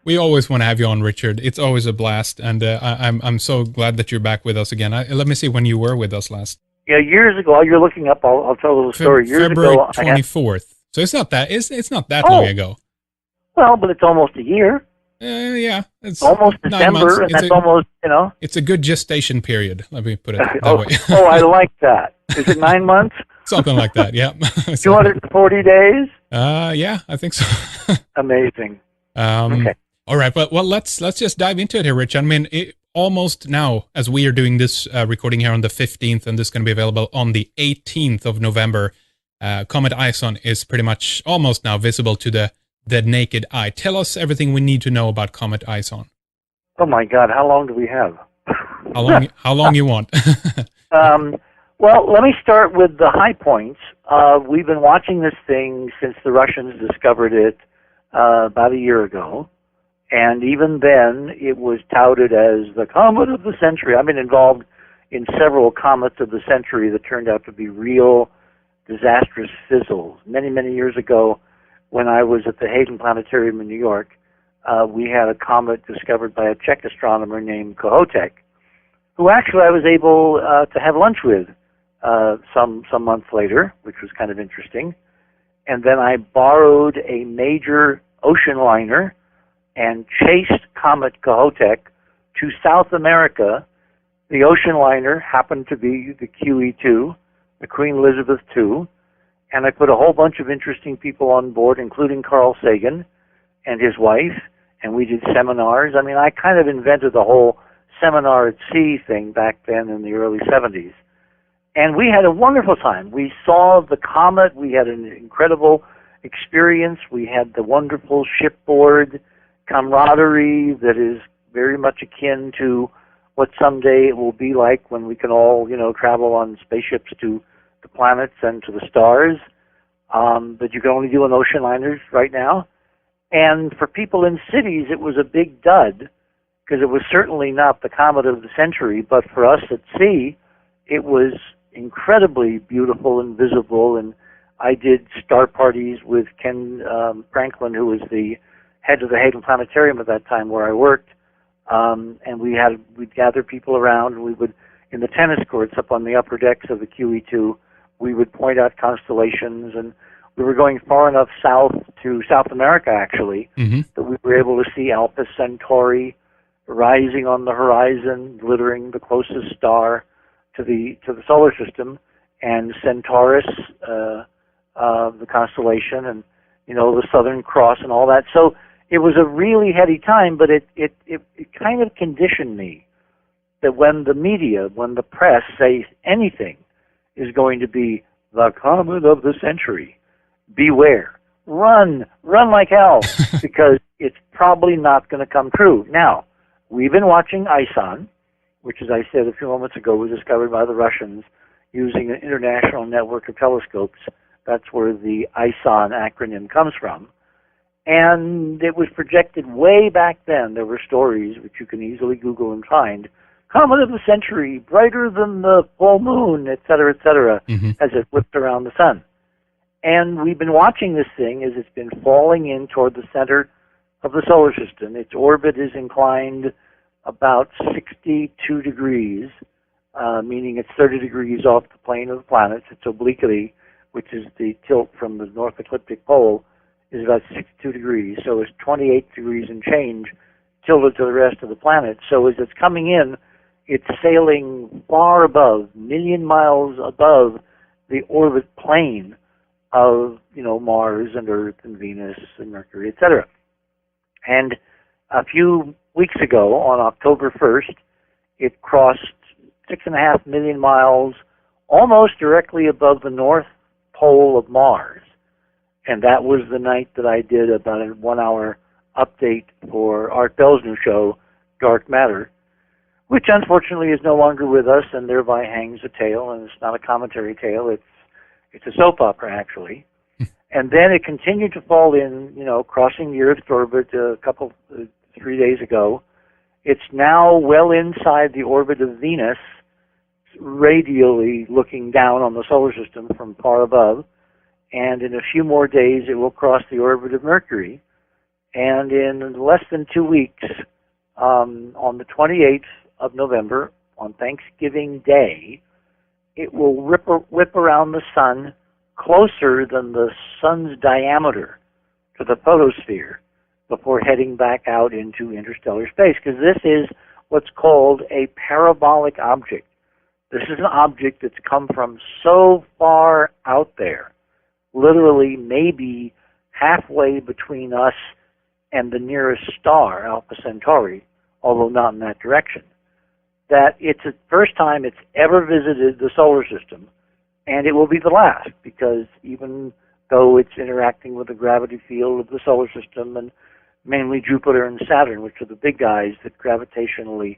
We always want to have you on, Richard. It's always a blast, and I'm so glad that you're back with us again. Let me see when you were with us last. Yeah, years ago, while you're looking up, I'll tell a little story. Years February ago, I had 24th. So it's not that long oh ago. well, but it's almost a year, Yeah, it's almost 9 months. December, and that's almost It's a good gestation period. Let me put it that oh way. I like that. Is it 9 months? Something like that. Yeah. So, 240 days? yeah, I think so. Amazing. Okay. All right, but well, let's just dive into it here, Rich. I mean, almost now, as we are doing this recording here on the 15th, and this is going to be available on the 18th of November. Comet Ison is pretty much almost now visible to the naked eye. Tell us everything we need to know about Comet Ison. Oh my God, how long do we have? How long you want? Well, let me start with the high points. We've been watching this thing since the Russians discovered it about a year ago. And even then, it was touted as the comet of the century. I've been involved in several comets of the century that turned out to be real disastrous fizzles. Many, many years ago, when I was at the Hoagland Planetarium in New York, we had a comet discovered by a Czech astronomer named Kohoutek, who actually I was able to have lunch with some months later, which was kind of interesting. And then I borrowed a major ocean liner and chased Comet Kohoutek to South America. The ocean liner happened to be the QE2, the Queen Elizabeth II, and I put a whole bunch of interesting people on board, including Carl Sagan and his wife, and we did seminars. I mean, I kind of invented the whole seminar at sea thing back then in the early 70s. And we had a wonderful time. We saw the comet. We had an incredible experience. We had the wonderful shipboard camaraderie that is very much akin to what someday it will be like when we can all, travel on spaceships to the planets and to the stars. But you can only do on ocean liners right now. And for people in cities, it was a big dud because it was certainly not the comet of the century. But for us at sea, it was incredibly beautiful and visible. And I did star parties with Ken Franklin, who was the head of the Hoagland Planetarium at that time where I worked, and we'd gather people around, and we would, in the tennis courts up on the upper decks of the QE2, we would point out constellations, and we were going far enough south to South America, actually, that we were able to see Alpha Centauri rising on the horizon, glittering the closest star to the solar system, and Centaurus, the constellation, and the Southern Cross and all that. So it was a really heady time, but it kind of conditioned me that when the media, when the press says anything is going to be the comet of the century, beware. Run like hell, because it's probably not going to come true. Now, we've been watching ISON, which, as I said a few moments ago, was discovered by the Russians using an international network of telescopes. That's where the ISON acronym comes from. And it was projected way back then. There were stories, which you can easily Google and find, comet of the century, brighter than the full moon, et cetera, as it whipped around the sun. And we've been watching this thing as it's been falling in toward the center of the solar system. Its orbit is inclined about 62 degrees, meaning it's 30 degrees off the plane of the planets. Its obliquity, which is the tilt from the north ecliptic pole, is about 62 degrees. So it's 28 degrees and change tilted to the rest of the planet. So as it's coming in, it's sailing far above, million miles above the orbit plane of, Mars and Earth and Venus and Mercury, etc. And a few weeks ago, on October 1st, it crossed 6.5 million miles almost directly above the north pole of Mars. And that was the night that I did about a 1-hour update for Art Bell's new show, Dark Matter, which unfortunately is no longer with us and thereby hangs a tale, and it's not a commentary tale, it's a soap opera, actually. And then it continued to fall in, crossing the Earth's orbit 3 days ago. It's now well inside the orbit of Venus, radially looking down on the solar system from far above. And in a few more days, it will cross the orbit of Mercury. And in less than 2 weeks, on the 28th of November, on Thanksgiving Day, it will whip around the sun closer than the sun's diameter to the photosphere before heading back out into interstellar space, because this is what's called a parabolic object. This is an object that's come from so far out there, literally maybe halfway between us and the nearest star, Alpha Centauri, although not in that direction, that it's the first time it's ever visited the solar system, and it will be the last, because even though it's interacting with the gravity field of the solar system, and mainly Jupiter and Saturn, which are the big guys that gravitationally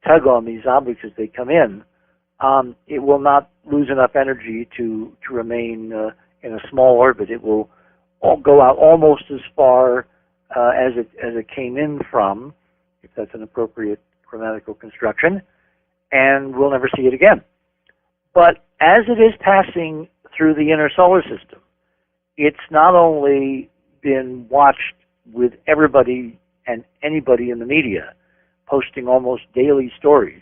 tug on these objects as they come in, it will not lose enough energy to remain in a small orbit. It will go out almost as far as it came in from, if that's an appropriate grammatical construction, and we'll never see it again. But as it is passing through the inner solar system, it's not only been watched with everybody and anybody in the media posting almost daily stories,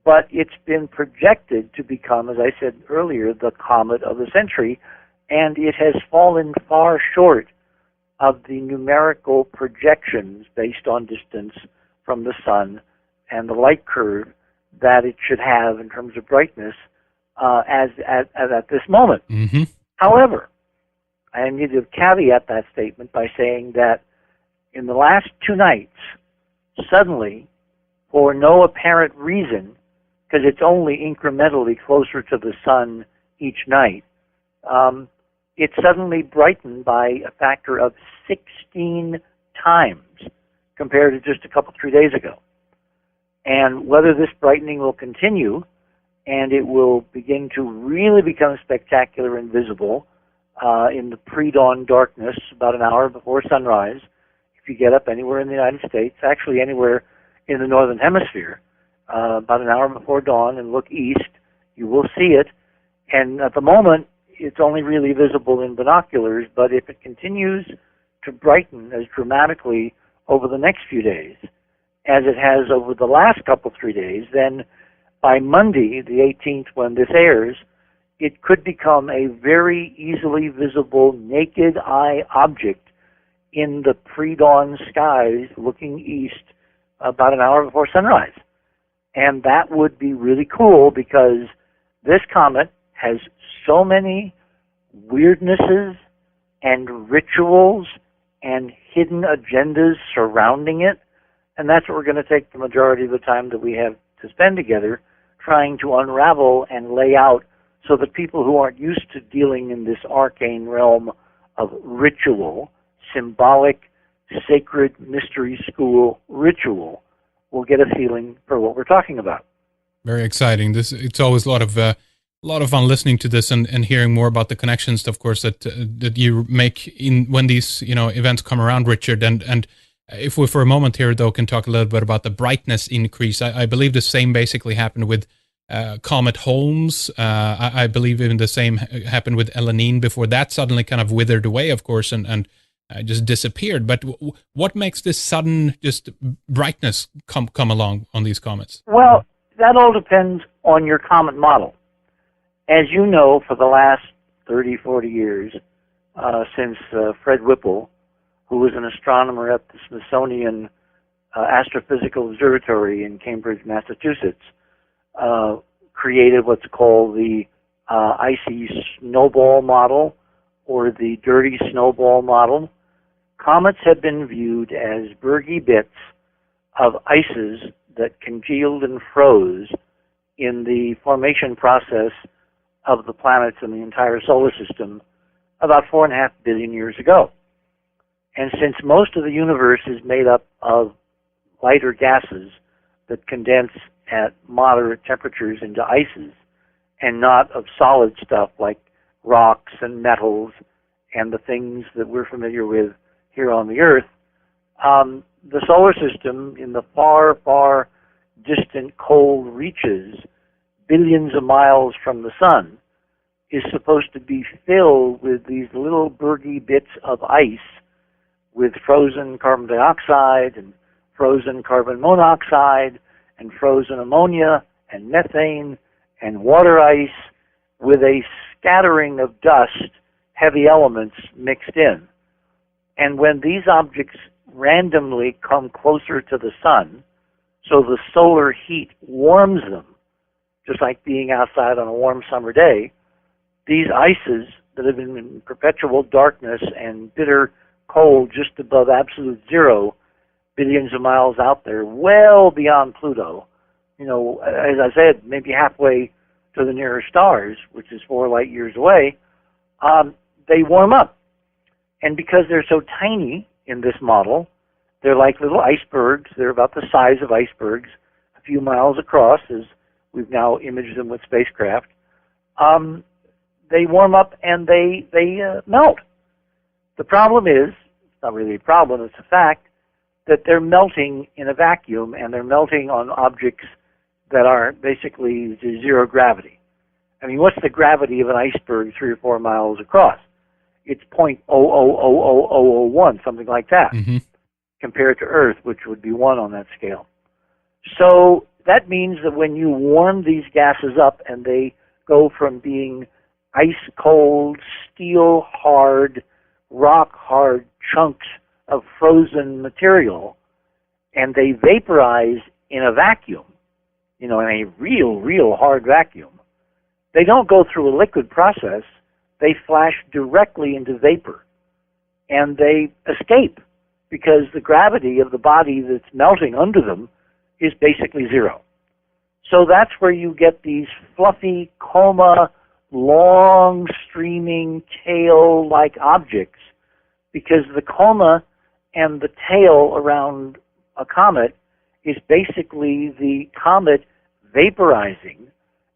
but it's been projected to become, as I said earlier, the comet of the century, and it has fallen far short of the numerical projections based on distance from the sun and the light curve that it should have in terms of brightness as at this moment. Mm-hmm. However, I need to caveat that statement by saying that in the last 2 nights, suddenly, for no apparent reason, because it's only incrementally closer to the sun each night, it suddenly brightened by a factor of 16 times compared to just a couple, 3 days ago. And whether this brightening will continue and it will begin to really become spectacular and visible in the pre-dawn darkness about an hour before sunrise, if you get up anywhere in the United States, actually anywhere in the northern hemisphere, about an hour before dawn and look east, you will see it. And at the moment, it's only really visible in binoculars, but if it continues to brighten as dramatically over the next few days as it has over the last couple, 3 days, then by Monday, the 18th, when this airs, it could become a very easily visible naked eye object in the pre-dawn skies looking east about an hour before sunrise. And that would be really cool, because this comet has so many weirdnesses and rituals and hidden agendas surrounding it, and that's what we're going to take the majority of the time that we have to spend together trying to unravel and lay out, so that people who aren't used to dealing in this arcane realm of ritual, symbolic, sacred mystery school ritual, will get a feeling for what we're talking about. Very exciting. It's always a lot of fun listening to this and hearing more about the connections, of course, that you make in when these events come around, Richard. And if we for a moment here though can talk a little bit about the brightness increase, I believe the same basically happened with Comet Holmes. I believe even the same happened with Elanine before that suddenly kind of withered away, of course, and just disappeared. But what makes this sudden just brightness come along on these comets? Well, that all depends on your comet model. As you know, for the last 30, 40 years, since Fred Whipple, who was an astronomer at the Smithsonian Astrophysical Observatory in Cambridge, Massachusetts, created what's called the icy snowball model, or the dirty snowball model. Comets have been viewed as bergy bits of ices that congealed and froze in the formation process of the planets in the entire solar system about 4.5 billion years ago. And since most of the universe is made up of lighter gases that condense at moderate temperatures into ices, and not of solid stuff like rocks and metals and the things that we're familiar with here on the Earth, the solar system in the far, far distant cold reaches, billions of miles from the sun, is supposed to be filled with these little bergy bits of ice, with frozen carbon dioxide and frozen carbon monoxide and frozen ammonia and methane and water ice with a scattering of dust, heavy elements mixed in. And when these objects randomly come closer to the sun, so the solar heat warms them, just like being outside on a warm summer day, these ices that have been in perpetual darkness and bitter cold just above absolute zero, billions of miles out there, well beyond Pluto, as I said, maybe halfway to the nearest stars, which is 4 light years away, they warm up. And because they're so tiny in this model, they're like little icebergs. They're about the size of icebergs, a few miles across, as we've now imaged them with spacecraft. They warm up and they melt. The problem is, it's not really a problem, it's a fact, that they're melting in a vacuum, and they're melting on objects that are basically zero gravity. I mean, what's the gravity of an iceberg 3 or 4 miles across? It's 0.000001, something like that, compared to Earth, which would be 1 on that scale. So that means that when you warm these gases up and they go from being ice-cold, steel-hard, rock-hard chunks of frozen material, and they vaporize in a vacuum, in a real hard vacuum, they don't go through a liquid process. They flash directly into vapor, and they escape because the gravity of the body that's melting under them is basically zero. So that's where you get these fluffy, coma, long, streaming, tail-like objects, because the coma and the tail around a comet is basically the comet vaporizing,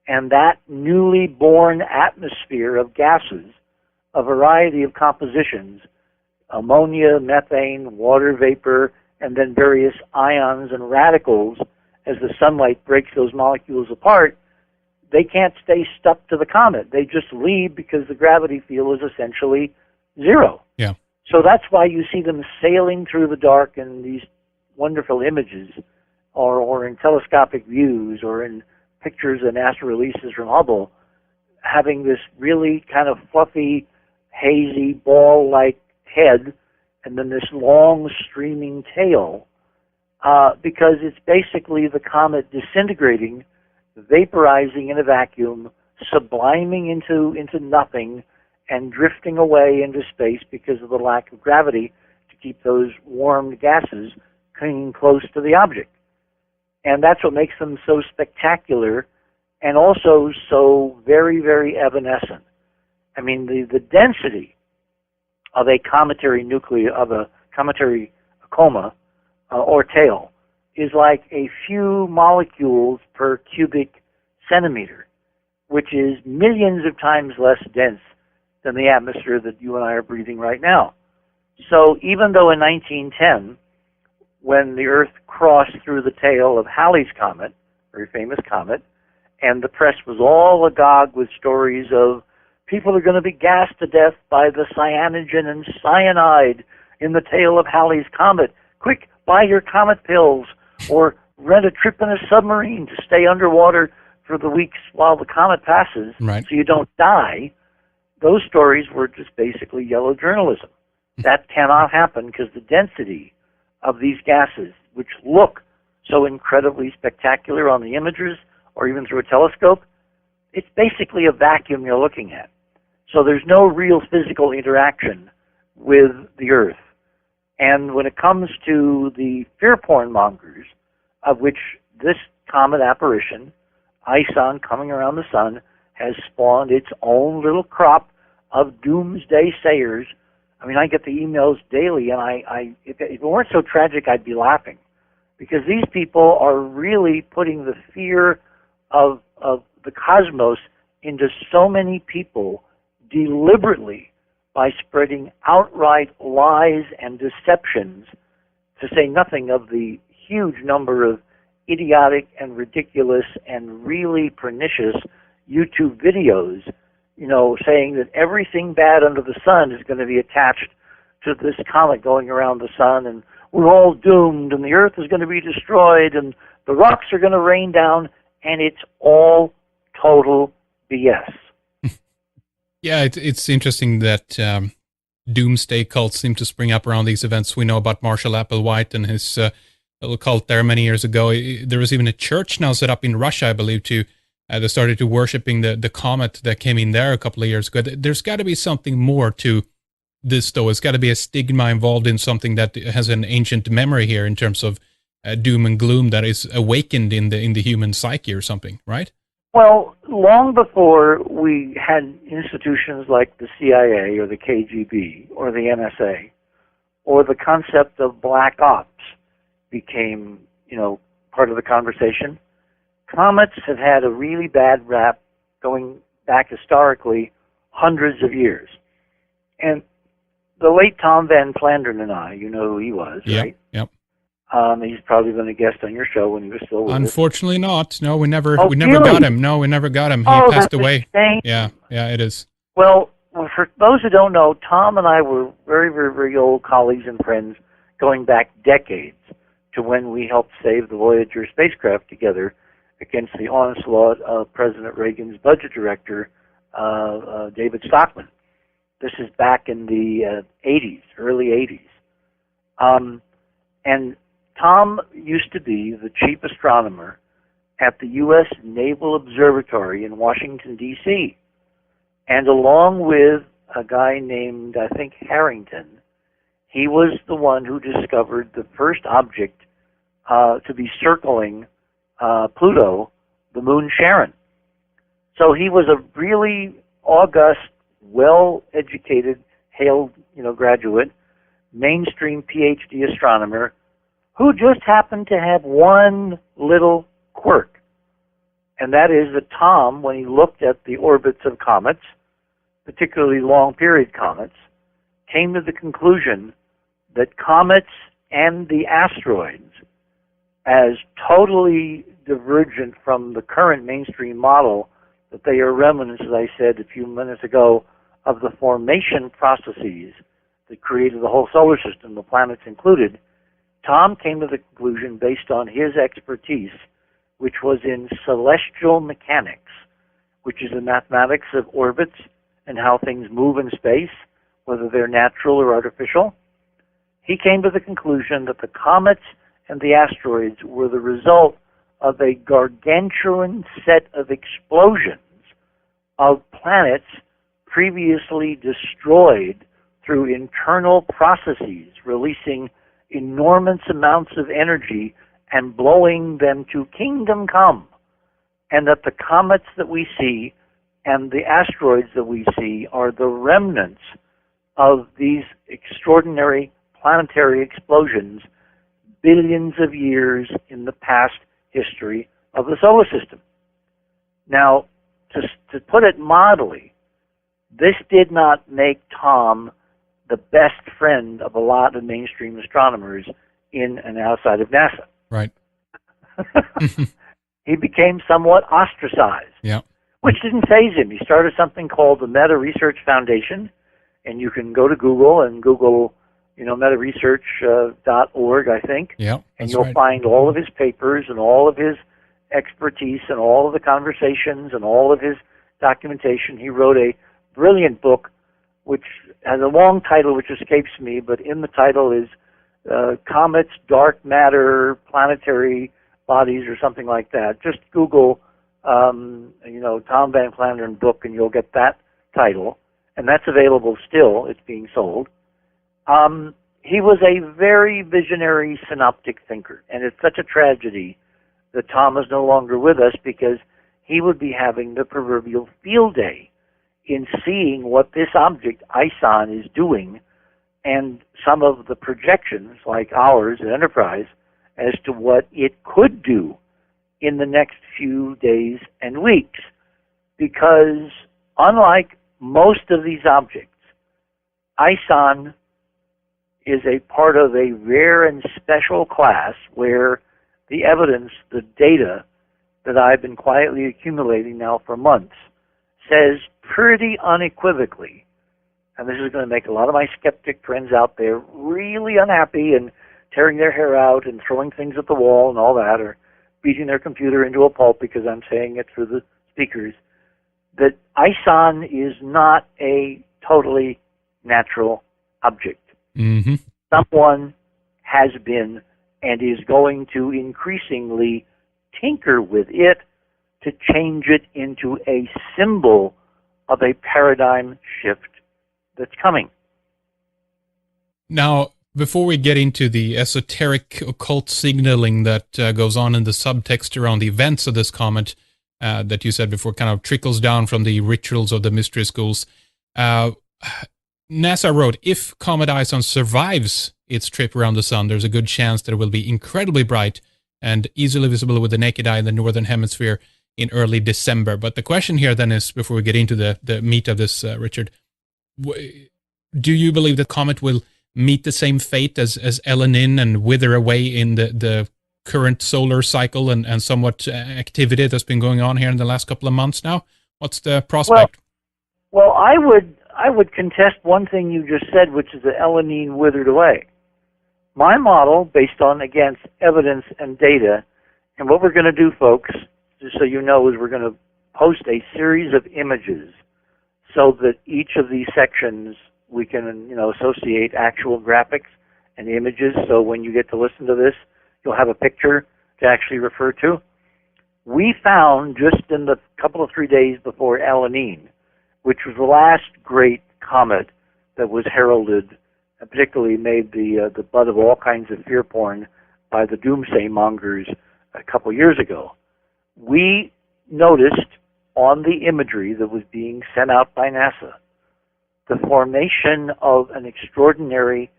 and that newly born atmosphere of gases, a variety of compositions, ammonia, methane, water vapor, and then various ions and radicals, as the sunlight breaks those molecules apart, they can't stay stuck to the comet. They just leave because the gravity field is essentially zero. Yeah. So that's why you see them sailing through the dark in these wonderful images, or in telescopic views, or in pictures that NASA releases from Hubble, having this really kind of fluffy, hazy, ball-like head, and then this long, streaming tail, because it's basically the comet disintegrating, vaporizing in a vacuum, subliming into nothing, and drifting away into space because of the lack of gravity to keep those warmed gases clinging close to the object. And that's what makes them so spectacular and also so very, very evanescent. I mean, the density of a cometary nucleus, of a cometary coma or tail, is like a few molecules per cubic centimeter, which is millions of times less dense than the atmosphere that you and I are breathing right now. So even though in 1910, when the Earth crossed through the tail of Halley's Comet, very famous comet, and the press was all agog with stories of people are going to be gassed to death by the cyanogen and cyanide in the tail of Halley's Comet. Quick, buy your comet pills, or rent a trip in a submarine to stay underwater for the weeks while the comet passes, right, so you don't die. Those stories were just basically yellow journalism. That cannot happen because the density of these gases, which look so incredibly spectacular on the images or even through a telescope, it's basically a vacuum you're looking at. So there's no real physical interaction with the Earth. And when it comes to the fear porn mongers, of which this comet apparition, ISON coming around the sun, has spawned its own little crop of doomsday sayers. I mean, I get the emails daily, and if it weren't so tragic, I'd be laughing, because these people are really putting the fear of the cosmos into so many people deliberately by spreading outright lies and deceptions, to say nothing of the huge number of idiotic and ridiculous and really pernicious YouTube videos, saying that everything bad under the sun is going to be attached to this comet going around the sun, and we're all doomed, and the Earth is going to be destroyed, and the rocks are going to rain down, and it's all total BS. Yeah, it's interesting that doomsday cults seem to spring up around these events. We know about Marshall Applewhite and his little cult there many years ago. There was even a church now set up in Russia, I believe, to they started to worshiping the comet that came in there a couple of years ago. There's got to be something more to this, though. It's got to be a stigma involved in something that has an ancient memory here in terms of doom and gloom that is awakened in the human psyche or something, right? Well, long before we had institutions like the CIA or the KGB or the NSA, or the concept of black ops became, part of the conversation, comets have had a really bad rap going back historically hundreds of years. And the late Tom Van Flandern and I, you know who he was, right? Yep. He's probably been a guest on your show when he was still with us. Unfortunately not. No, we never really? got him. No, we never got him. He passed away. Yeah, it is. Well, for those who don't know, Tom and I were very, very, very old colleagues and friends going back decades to when we helped save the Voyager spacecraft together against the onslaught of President Reagan's budget director, David Stockman. This is back in the 80s, early 80s. And Tom used to be the chief astronomer at the U.S. Naval Observatory in Washington, D.C. And along with a guy named, I think, Harrington, he was the one who discovered the first object to be circling Pluto, the moon Charon. So he was a really august, well-educated, hailed, graduate, mainstream PhD astronomer who just happened to have one little quirk. And that is that Tom, when he looked at the orbits of comets, particularly long-period comets, came to the conclusion that comets and the asteroids, as totally divergent from the current mainstream model, that they are remnants, as I said a few minutes ago, of the formation processes that created the whole solar system, the planets included. Tom came to the conclusion, based on his expertise, which was in celestial mechanics, which is the mathematics of orbits and how things move in space, whether they're natural or artificial. He came to the conclusion that the comets and the asteroids were the result of a gargantuan set of explosions of planets previously destroyed through internal processes, releasing enormous amounts of energy and blowing them to kingdom come, and that the comets that we see and the asteroids that we see are the remnants of these extraordinary planetary explosions billions of years in the past history of the solar system. Now, to put it mildly, this did not make Tom the best friend of a lot of mainstream astronomers in and outside of NASA. Right. He became somewhat ostracized, which didn't faze him. He started something called the Meta Research Foundation, and you can go to Google and Google, metaresearch.org, I think, and you'll find all of his papers and all of his expertise and all of the conversations and all of his documentation. He wrote a brilliant book which has a long title which escapes me, but in the title is Comets, Dark Matter, Planetary Bodies, or something like that. Just Google, Tom Van Flandern book, and you'll get that title, and that's available still. It's being sold. He was a very visionary synoptic thinker, and it's such a tragedy that Tom is no longer with us, because he would be having the proverbial field day in seeing what this object, ISON, is doing, and some of the projections, like ours at Enterprise, as to what it could do in the next few days and weeks. Because unlike most of these objects, ISON is a part of a rare and special class where the evidence, the data that I've been quietly accumulating now for months, says pretty unequivocally and this is going to make a lot of my skeptic friends out there really unhappy and tearing their hair out and throwing things at the wall and all that, or beating their computer into a pulp because I'm saying it through the speakers, that ISON is not a totally natural object. Mm-hmm. Someone has been and is going to increasingly tinker with it to change it into a symbol of a paradigm shift that's coming. Now, before we get into the esoteric occult signaling that goes on in the subtext around the events of this comet that you said before kind of trickles down from the rituals of the mystery schools, NASA wrote, if Comet ISON survives its trip around the sun, there's a good chance that it will be incredibly bright and easily visible with the naked eye in the northern hemisphere in early December. But the question here then is, before we get into the meat of this, Richard, do you believe that Comet will meet the same fate as Elenin and wither away in the current solar cycle and somewhat activity that's been going on here in the last couple of months now? What's the prospect? Well, I would contest one thing you just said, which is that Elenin withered away. My model, based on, again, evidence and data, and what we're going to do, folks, just so you know, is we're going to post a series of images so that each of these sections we can, associate actual graphics and images. So when you get to listen to this, you'll have a picture to actually refer to. We found just in the couple of 3 days before Elenin, which was the last great comet that was heralded and particularly made the butt of all kinds of fear porn by the doomsday mongers a couple years ago. We noticed on the imagery that was being sent out by NASA the formation of an extraordinary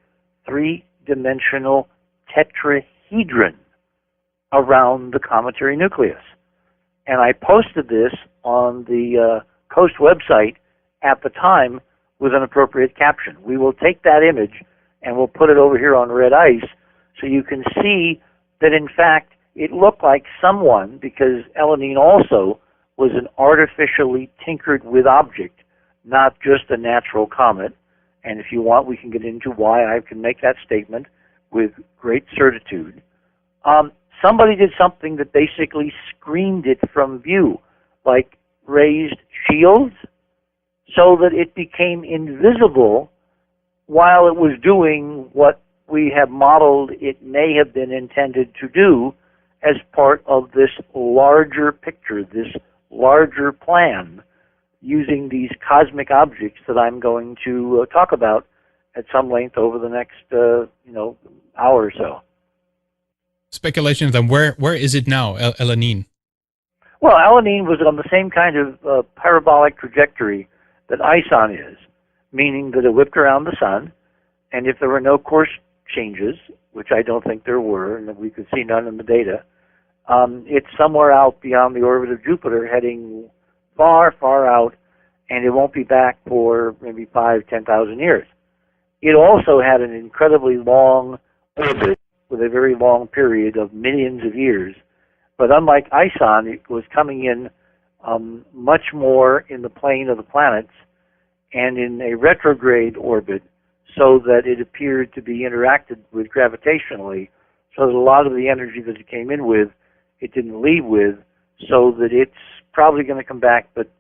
three-dimensional tetrahedron around the cometary nucleus. And I posted this on the Coast website at the time with an appropriate caption. We will take that image and we'll put it over here on red ice so you can see that, in fact, it looked like someone, because Elenin also was an artificially tinkered with object, not just a natural comet. And if you want, we can get into why I can make that statement with great certitude. Somebody did something that basically screened it from view, like raised shields, so that it became invisible while it was doing what we have modeled it may have been intended to do as part of this larger picture, this larger plan, using these cosmic objects that I'm going to talk about at some length over the next hour or so. Speculations on where is it now, Elenin? Well, Elenin was on the same kind of parabolic trajectory that ISON is, meaning that it whipped around the sun, and if there were no course changes, which I don't think there were, and we could see none in the data, it's somewhere out beyond the orbit of Jupiter, heading far, far out, and it won't be back for maybe 5,000 to 10,000 years. It also had an incredibly long orbit with a very long period of millions of years. But unlike ISON, it was coming in much more in the plane of the planets and in a retrograde orbit, so that it appeared to be interacted with gravitationally, so that a lot of the energy that it came in with, it didn't leave with, so that it's probably going to come back. But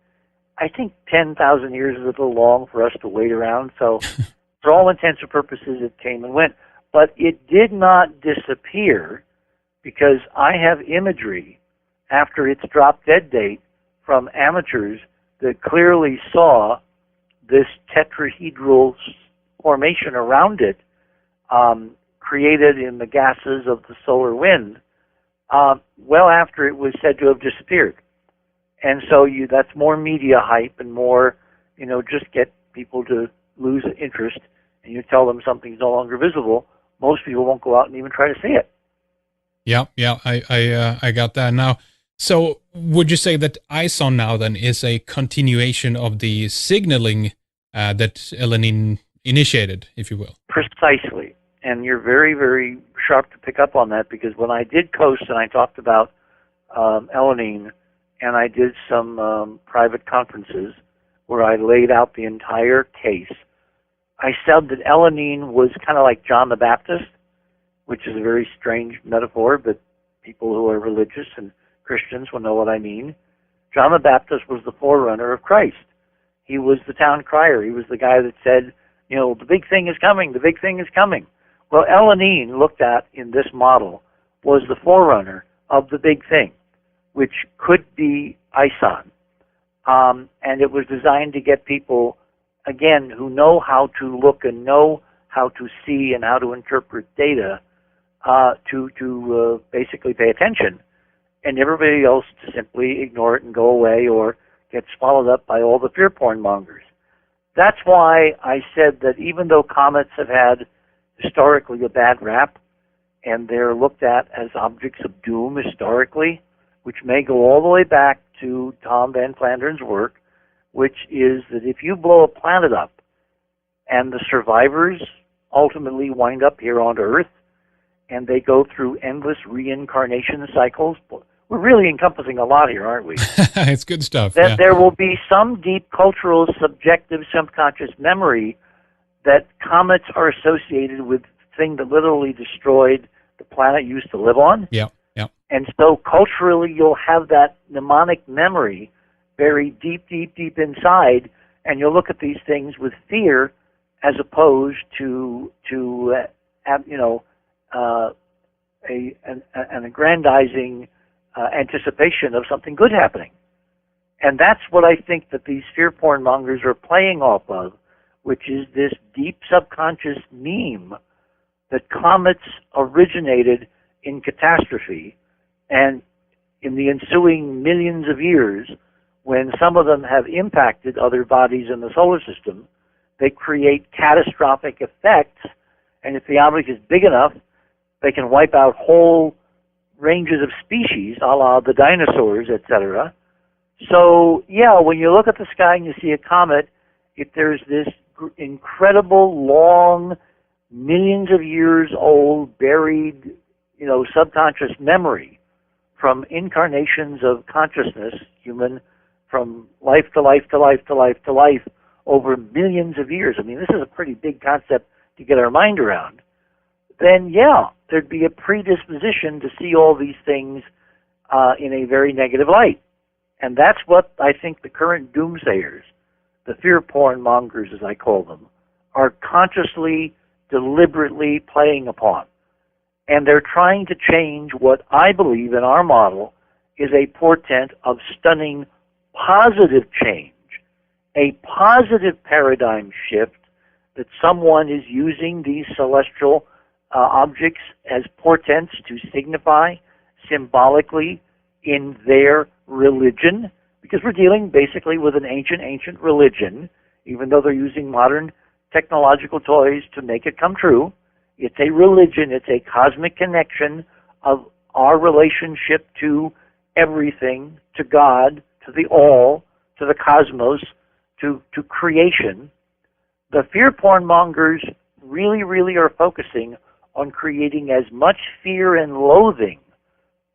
I think 10,000 years is a little long for us to wait around. So for all intents and purposes, it came and went. But it did not disappear, because I have imagery after its drop-dead date from amateurs that clearly saw this tetrahedral formation around it, created in the gases of the solar wind, well after it was said to have disappeared. And so that's more media hype and more, just get people to lose interest, and you tell them something's no longer visible. Most people won't go out and even try to see it. Yeah, I got that now. So would you say that ISON now then is a continuation of the signaling that Elenin initiated, if you will? Precisely. And you're very, very sharp to pick up on that, because when I did Coast and I talked about Elenin, and I did some private conferences where I laid out the entire case I said that Elanine was kind of like John the Baptist, which is a very strange metaphor, but people who are religious and Christians will know what I mean. John the Baptist was the forerunner of Christ. He was the town crier. He was the guy that said, you know, the big thing is coming, the big thing is coming. Well, Elanine, looked at in this model, was the forerunner of the big thing, which could be ISON. And it was designed to get people, again, who know how to look and know how to see and how to interpret data to basically pay attention, and everybody else to simply ignore it and go away or get swallowed up by all the fear porn mongers. That's why I said that even though comets have had historically a bad rap, and they're looked at as objects of doom historically, which may go all the way back to Tom Van Flanderen's work, which is that if you blow a planet up and the survivors ultimately wind up here on Earth and they go through endless reincarnation cycles, we're really encompassing a lot here, aren't we? It's good stuff. That there will be some deep cultural, subjective, subconscious memory that comets are associated with the thing that literally destroyed the planet you used to live on. Yeah, yeah. And so culturally, you'll have that mnemonic memory buried deep, deep, deep inside, and you'll look at these things with fear as opposed to an aggrandizing anticipation of something good happening. And that's what I think that these fear porn mongers are playing off of, which is this deep subconscious meme that comets originated in catastrophe, and in the ensuing millions of years, when some of them have impacted other bodies in the solar system, they create catastrophic effects, and if the object is big enough, they can wipe out whole ranges of species, a la the dinosaurs, etc. So, yeah, when you look at the sky and you see a comet, if there's this incredible, long, millions of years old, buried, subconscious memory from incarnations of consciousness, human, from life to life to life to life to life over millions of years. I mean, this is a pretty big concept to get our mind around. Then, yeah, there'd be a predisposition to see all these things in a very negative light. And that's what I think the current doomsayers, the fear porn mongers, as I call them, are consciously, deliberately playing upon. And they're trying to change what I believe in our model is a portent of stunning positive change, a positive paradigm shift that someone is using these celestial objects as portents to signify symbolically in their religion, because we're dealing basically with an ancient religion, even though they're using modern technological toys to make it come true. It's a religion, it's a cosmic connection of our relationship to everything, to God, to the all, to the cosmos, to creation. The fear porn mongers really, really are focusing on creating as much fear and loathing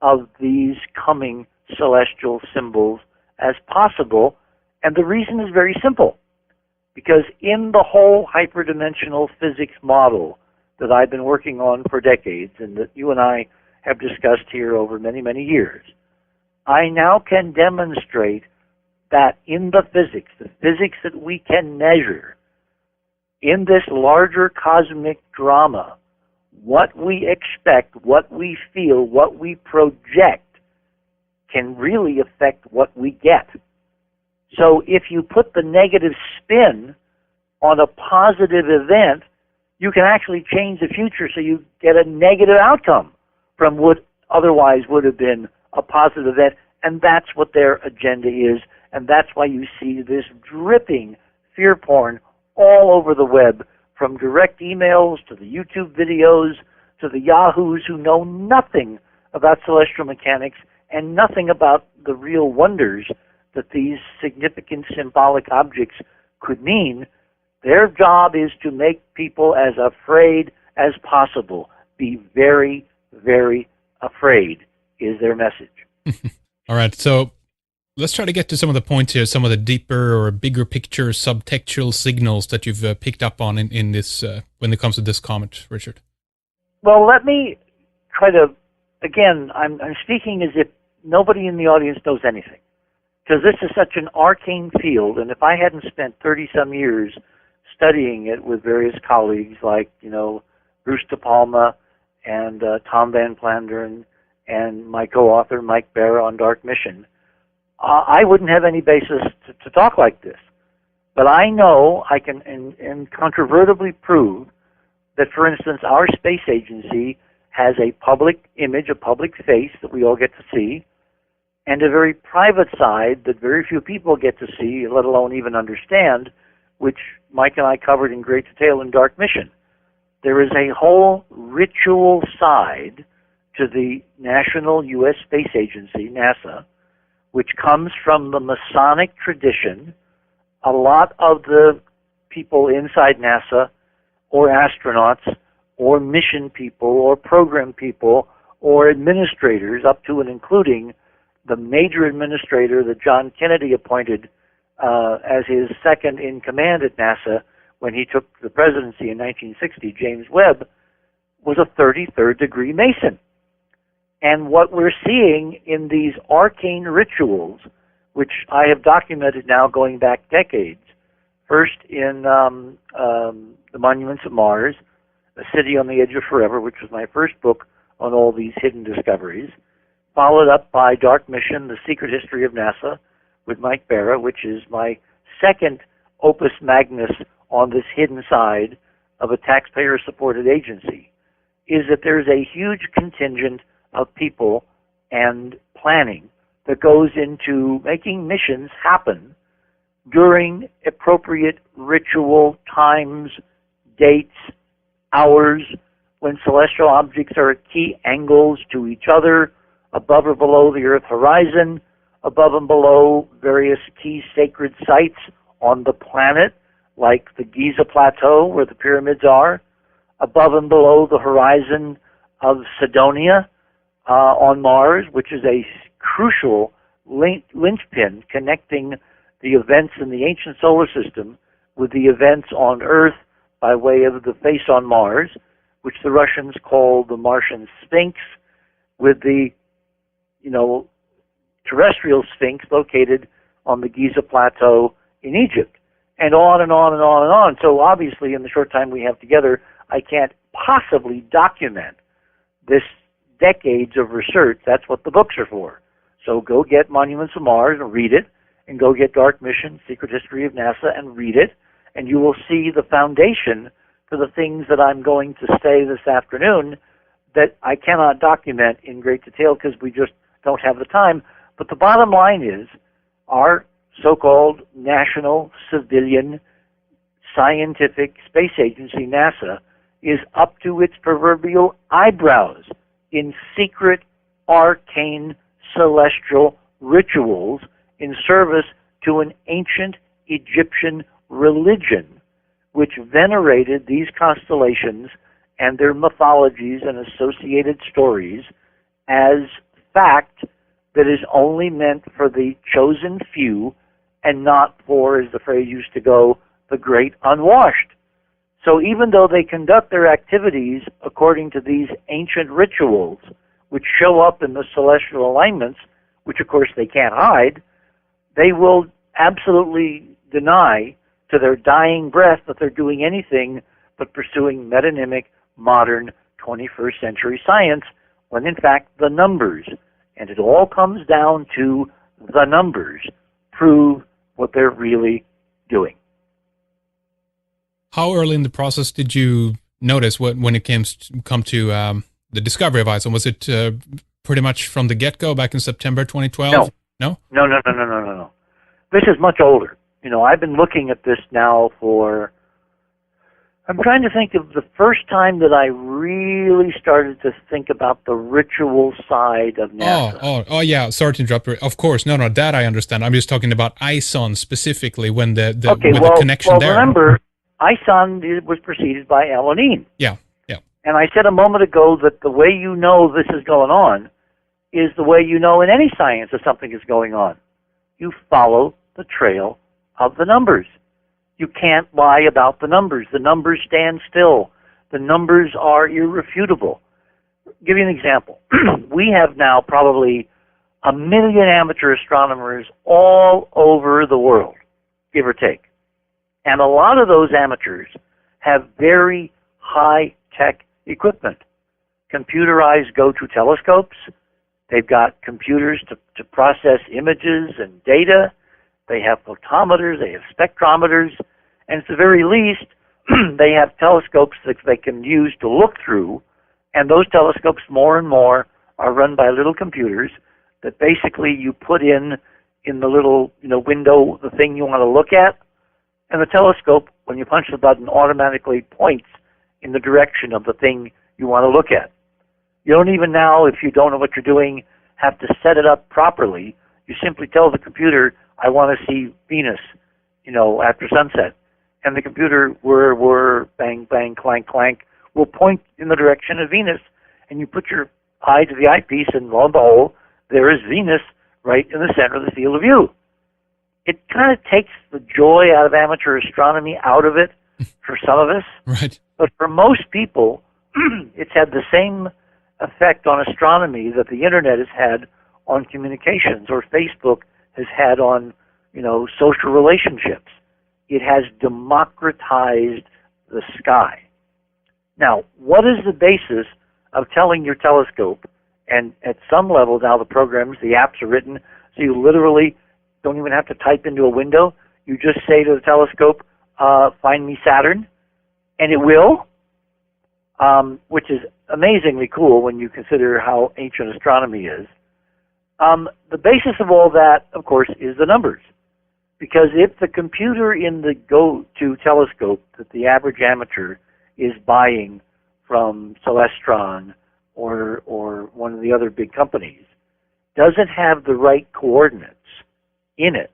of these coming celestial symbols as possible. And the reason is very simple. Because in the whole hyperdimensional physics model that I've been working on for decades and that you and I have discussed here over many, many years, I now can demonstrate that in the physics that we can measure, in this larger cosmic drama, what we expect, what we feel, what we project can really affect what we get. So if you put the negative spin on a positive event, you can actually change the future so you get a negative outcome from what otherwise would have been a positive event. And that's what their agenda is. And that's why you see this dripping fear porn all over the web, from direct emails to the YouTube videos to the yahoos who know nothing about celestial mechanics and nothing about the real wonders that these significant symbolic objects could mean. Their job is to make people as afraid as possible. Be very, very afraid is their message. All right. So Let's try to get to some of the points here, some of the deeper or bigger picture subtextual signals that you've picked up on in this when it comes to this comet, Richard. Well, let me try to, again, I'm speaking as if nobody in the audience knows anything, because this is such an arcane field, and if I hadn't spent 30-some years studying it with various colleagues like, Bruce De Palma and Tom Van Planderen and my co-author Mike Barra on Dark Mission, I wouldn't have any basis to talk like this. But I know I can incontrovertibly prove that, for instance, our space agency has a public image, a public face that we all get to see, and a very private side that very few people get to see, let alone even understand, which Mike and I covered in great detail in Dark Mission. There is a whole ritual side to the National U.S. Space Agency, NASA, which comes from the Masonic tradition. A lot of the people inside NASA, or astronauts, or mission people, or program people, or administrators, up to and including the major administrator that John Kennedy appointed as his second in command at NASA when he took the presidency in 1960, James Webb, was a 33rd degree Mason. And what we're seeing in these arcane rituals, which I have documented now going back decades, first in The Monuments of Mars, A City on the Edge of Forever, which was my first book on all these hidden discoveries, followed up by Dark Mission, The Secret History of NASA, with Mike Barra, which is my second opus magnus on this hidden side of a taxpayer-supported agency, is that there's a huge contingent of people and planning that goes into making missions happen during appropriate ritual times, dates, hours, when celestial objects are at key angles to each other, above or below the Earth horizon, above and below various key sacred sites on the planet, like the Giza Plateau, where the pyramids are, above and below the horizon of Cydonia on Mars, which is a crucial linchpin connecting the events in the ancient solar system with the events on Earth by way of the face on Mars, which the Russians call the Martian Sphinx, with the terrestrial Sphinx located on the Giza Plateau in Egypt, and on and on and on and on. So obviously, in the short time we have together, I can't possibly document this decades of research. That's what the books are for. So go get Monuments of Mars and read it, and go get Dark Mission, Secret History of NASA, and read it, and you will see the foundation for the things that I'm going to say this afternoon that I cannot document in great detail because we just don't have the time. But the bottom line is our so-called national civilian scientific space agency, NASA, is up to its proverbial eyebrows in secret, arcane, celestial rituals in service to an ancient Egyptian religion which venerated these constellations and their mythologies and associated stories as fact that is only meant for the chosen few and not for, as the phrase used to go, the great unwashed. So even though they conduct their activities according to these ancient rituals, which show up in the celestial alignments, which of course they can't hide, they will absolutely deny to their dying breath that they're doing anything but pursuing metonymic, modern 21st century science, when in fact the numbers, and it all comes down to the numbers, prove what they're really doing. How early in the process did you notice when it come to the discovery of ISON? Was it pretty much from the get-go back in September 2012? No? No. This is much older. I've been looking at this now I'm trying to think of the first time that I really started to think about the ritual side of NASA. Oh, yeah. Sorry to interrupt. Of course. No, that I understand. I'm just talking about ISON specifically when the connection there. Remember, ISON was preceded by Elohim. Yeah. And I said a moment ago that the way you know this is going on is the way you know in any science that something is going on. you follow the trail of the numbers. You can't lie about the numbers. The numbers stand still. The numbers are irrefutable. Give you an example. We have now probably 1 million amateur astronomers all over the world, give or take. And a lot of those amateurs have very high-tech equipment. Computerized go-to telescopes. They've got computers to process images and data. They have photometers. They have spectrometers. And at the very least, they have telescopes that they can use to look through. And those telescopes, more and more, are run by little computers that basically you put in the little window the thing you want to look at. And the telescope, when you punch the button, automatically points in the direction of the thing you want to look at. You don't even now, if you don't know what you're doing, have to set it up properly. You simply tell the computer, I want to see Venus, after sunset. And the computer, whir, bang, bang, clank, clank, will point in the direction of Venus. And you put your eye to the eyepiece, and lo and behold, there is Venus right in the center of the field of view. It kind of takes the joy out of amateur astronomy out of it for some of us. Right. But for most people, it's had the same effect on astronomy that the internet has had on communications, or Facebook has had on, social relationships. It has democratized the sky. Now, what is the basis of telling your telescope, and at some level now the programs, the apps are written, so you literally don't even have to type into a window. You just say to the telescope, find me Saturn, and it will, which is amazingly cool when you consider how ancient astronomy is. The basis of all that, of course, is the numbers. Because if the computer in the go-to telescope that the average amateur is buying from Celestron or one of the other big companies doesn't have the right coordinates in it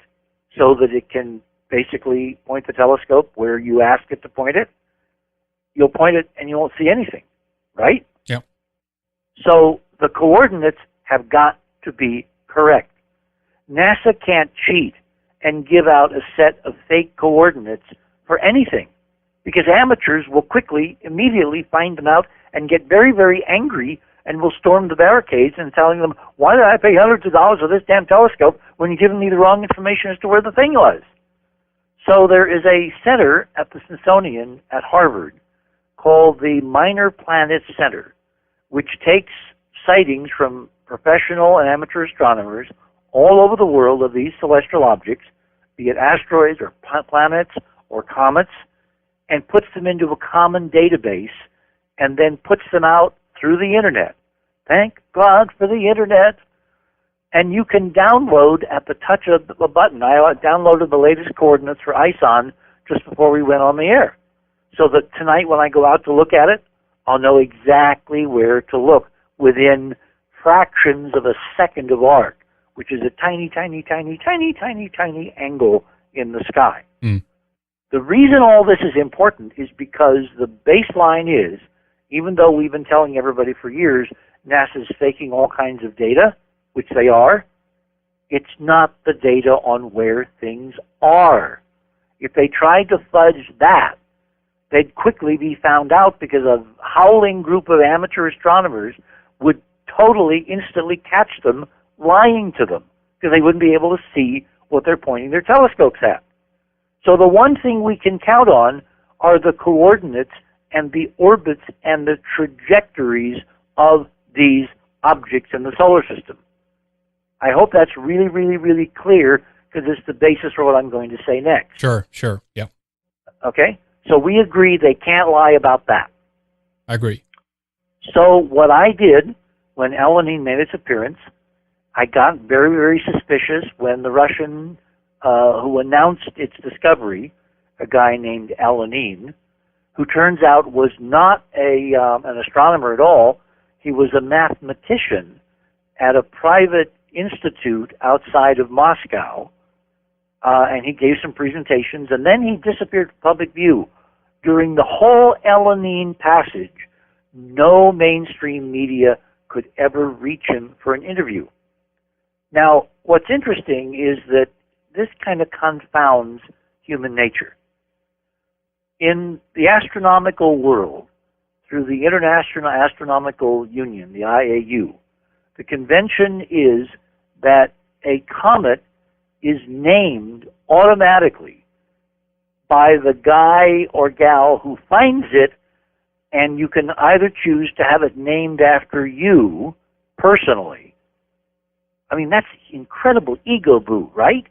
so that it can basically point the telescope where you ask it to point it, you'll point it and you won't see anything, right? Yeah. So the coordinates have got to be correct. NASA can't cheat and give out a set of fake coordinates for anything, because amateurs will immediately find them out and get very, very angry and will storm the barricades and telling them, why did I pay hundreds of dollars for this damn telescope when you're giving me the wrong information as to where the thing was? So there is a center at the Smithsonian at Harvard called the Minor Planets Center, which takes sightings from professional and amateur astronomers all over the world of these celestial objects, be it asteroids or planets or comets, and puts them into a common database and then puts them out through the internet. Thank God for the internet. And you can download at the touch of a button. I downloaded the latest coordinates for ISON just before we went on the air, so that tonight when I go out to look at it, I'll know exactly where to look within fractions of a second of arc, which is a tiny, tiny, tiny, tiny, tiny, tiny angle in the sky. Mm. The reason all this is important is because the baseline is, even though we've been telling everybody for years NASA's faking all kinds of data, which they are, it's not the data on where things are. If they tried to fudge that, they'd quickly be found out, because a howling group of amateur astronomers would totally, instantly catch them lying to them, because they wouldn't be able to see what they're pointing their telescopes at. So the one thing we can count on are the coordinates and the orbits and the trajectories of these objects in the solar system. I hope that's really, really, really clear, because it's the basis for what I'm going to say next. Sure, yeah. Okay? So we agree they can't lie about that. I agree. So what I did when Alanine made its appearance, I got very, very suspicious when the Russian who announced its discovery, a guy named Alanine, who turns out was not an astronomer at all. He was a mathematician at a private institute outside of Moscow, and he gave some presentations, and then he disappeared from public view. During the whole Alanine passage, no mainstream media could ever reach him for an interview. Now, what's interesting is that this kind of confounds human nature. In the astronomical world, through the International Astronomical Union, the IAU, the convention is that a comet is named automatically by the guy or gal who finds it, and you can either choose to have it named after you personally. I mean, that's incredible ego boot, right?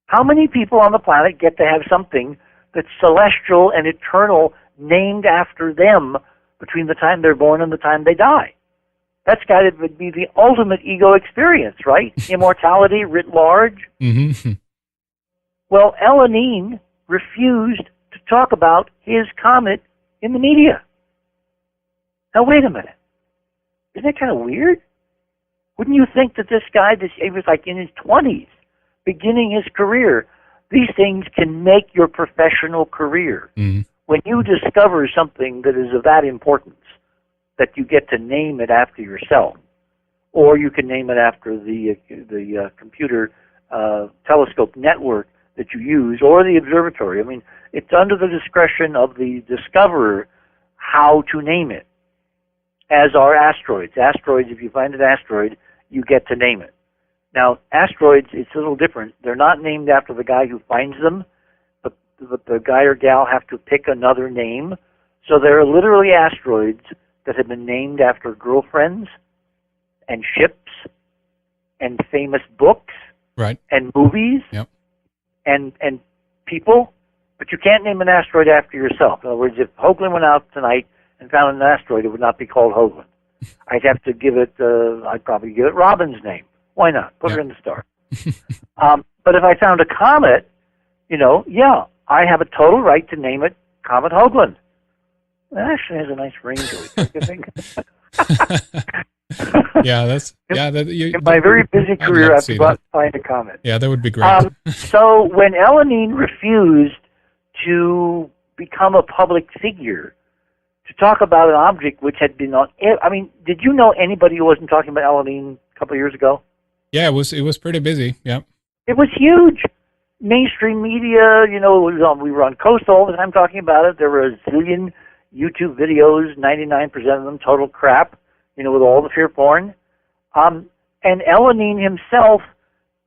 How many people on the planet get to have something that's celestial and eternal named after them between the time they're born and the time they die? That's got to be the ultimate ego experience, right? Immortality writ large. Mm-hmm. Well, Elanine refused to talk about his comet in the media. Now, wait a minute. Isn't that kind of weird? Wouldn't you think that this guy, he was like in his 20s, beginning his career, these things can make your professional career. Mm-hmm. When you discover something that is of that importance, that you get to name it after yourself, or you can name it after the computer telescope network that you use, or the observatory. I mean, it's under the discretion of the discoverer how to name it, as are asteroids. Asteroids, if you find an asteroid, you get to name it. Now, asteroids, it's a little different. They're not named after the guy who finds them, but the guy or gal have to pick another name. So there are literally asteroids that have been named after girlfriends and ships and famous books, right, and movies, yep, and people, but you can't name an asteroid after yourself. In other words, if Hoagland went out tonight and found an asteroid, it would not be called Hoagland. I'd have to give it, I'd probably give it Robin's name. Why not? Put her in the star. But if I found a comet, yeah, I have a total right to name it Comet Hoagland. That actually has a nice ring to it, don't you think? In my very busy career, I have to go out and find a comet. Yeah, that would be great. So when Elanine refused to become a public figure, to talk about an object which had been on, I mean, did you know anybody who wasn't talking about Elanine a couple of years ago? Yeah, it was pretty busy. Yeah, it was huge. Mainstream media, we were on Coastal all the time talking about it. There were a zillion YouTube videos, 99% of them total crap, with all the fear porn. And Elanine himself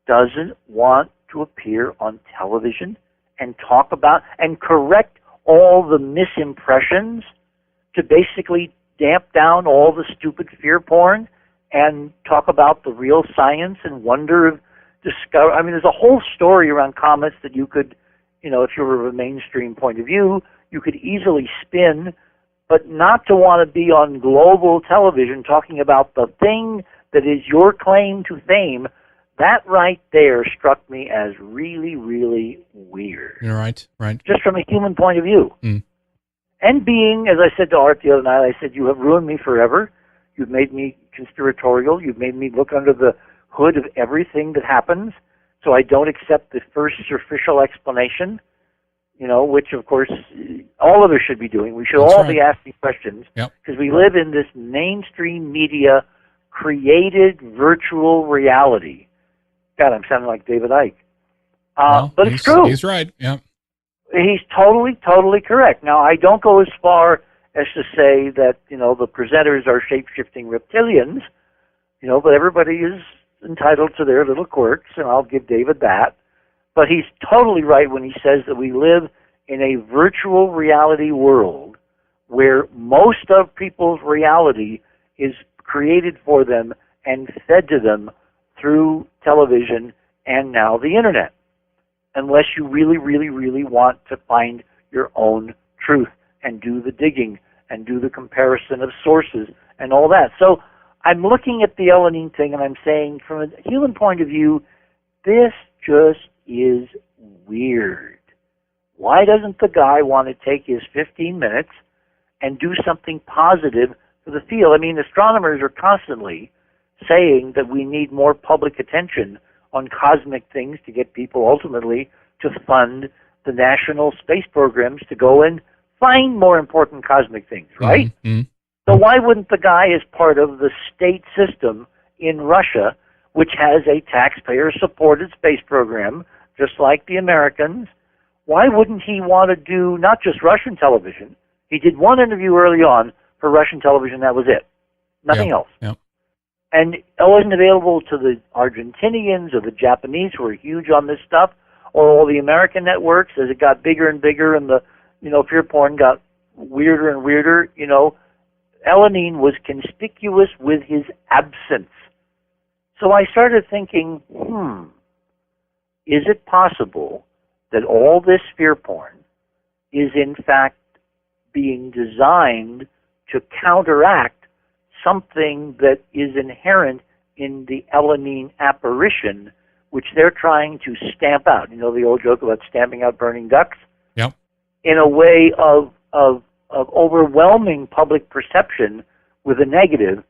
doesn't want to appear on television and talk about and correct all the misimpressions, to basically damp down all the stupid fear porn and talk about the real science and wonder of discover. I mean, there's a whole story around comets that you could, if you were of a mainstream point of view, you could easily spin, but not to want to be on global television talking about the thing that is your claim to fame. That right there struck me as really, really weird. You're right. Just from a human point of view. Mm. And being, as I said to Art the other night, I said, you have ruined me forever. You've made me conspiratorial. You've made me look under the hood of everything that happens, so I don't accept the first superficial explanation, which, of course, all of us should be doing. We should all be asking questions, because we live in this mainstream media created virtual reality. God, I'm sounding like David Icke. But it's true. He's right, yeah. He's totally, totally correct. Now, I don't go as far as to say that, the presenters are shape-shifting reptilians, but everybody is entitled to their little quirks, and I'll give David that. But he's totally right when he says that we live in a virtual reality world where most of people's reality is created for them and fed to them through television and now the internet, unless you really, really, really want to find your own truth and do the digging and do the comparison of sources and all that. So I'm looking at the Elanine thing and I'm saying, from a human point of view, this just is weird. Why doesn't the guy want to take his 15 minutes and do something positive for the field? I mean, astronomers are constantly saying that we need more public attention on cosmic things to get people ultimately to fund the national space programs to go and find more important cosmic things, right? Mm-hmm. So why wouldn't the guy, as part of the state system in Russia, which has a taxpayer-supported space program, just like the Americans, why wouldn't he want to do not just Russian television? He did one interview early on for Russian television, that was it. Nothing else. Yeah. And it wasn't available to the Argentinians or the Japanese, who are huge on this stuff, or all the American networks. As it got bigger and bigger and the, fear porn got weirder and weirder, Elanine was conspicuous with his absence. So I started thinking, is it possible that all this fear porn is in fact being designed to counteract something that is inherent in the Elanine apparition, which they're trying to stamp out? You know the old joke about stamping out burning ducks? Yep. In a way of overwhelming public perception with a negative,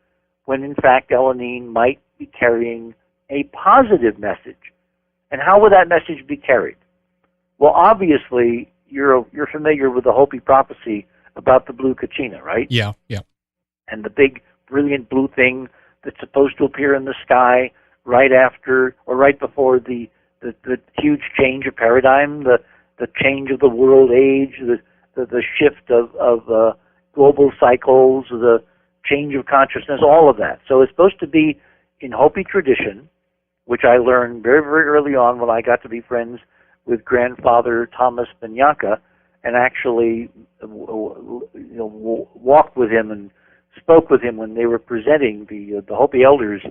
when in fact Elanine might be carrying a positive message. And how would that message be carried? Well, obviously, you're familiar with the Hopi prophecy about the blue kachina, right? Yeah. And the big, brilliant blue thing that's supposed to appear in the sky right after or right before the huge change of paradigm, the change of the world age, the shift of global cycles, the change of consciousness, all of that. So it's supposed to be in Hopi tradition, which I learned very, very early on when I got to be friends with grandfather Thomas Benyanka, and actually walked with him and spoke with him when they were presenting the Hopi elders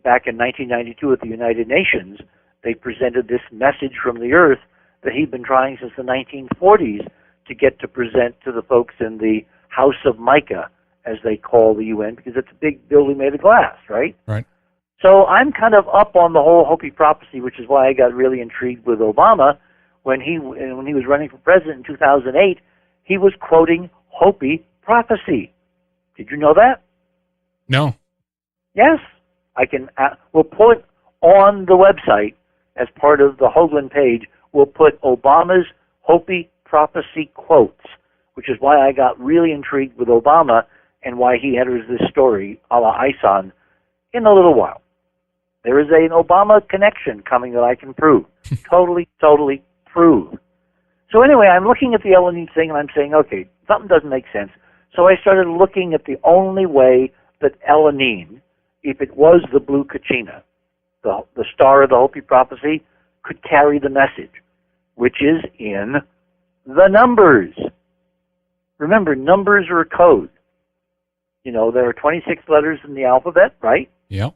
back in 1992 at the United Nations. They presented this message from the earth that he'd been trying since the 1940s to get to present to the folks in the House of Mica, as they call the UN, because it's a big building made of glass, right? Right. So I'm kind of up on the whole Hopi prophecy, which is why I got really intrigued with Obama when he was running for president in 2008. He was quoting Hopi prophecy. Did you know that? No. Yes. We'll put on the website, as part of the Hoagland page, we'll put Obama's Hopi prophecy quotes, which is why I got really intrigued with Obama and why he enters this story a la Ison in a little while. There is an Obama connection coming that I can prove. Totally prove. So anyway, I'm looking at the Elanine thing and I'm saying, okay, something doesn't make sense. So I started looking at the only way that Elanine, if it was the blue kachina, the star of the Hopi prophecy, could carry the message, which is in the numbers. Remember, numbers are a code. There are 26 letters in the alphabet, right? Yeah.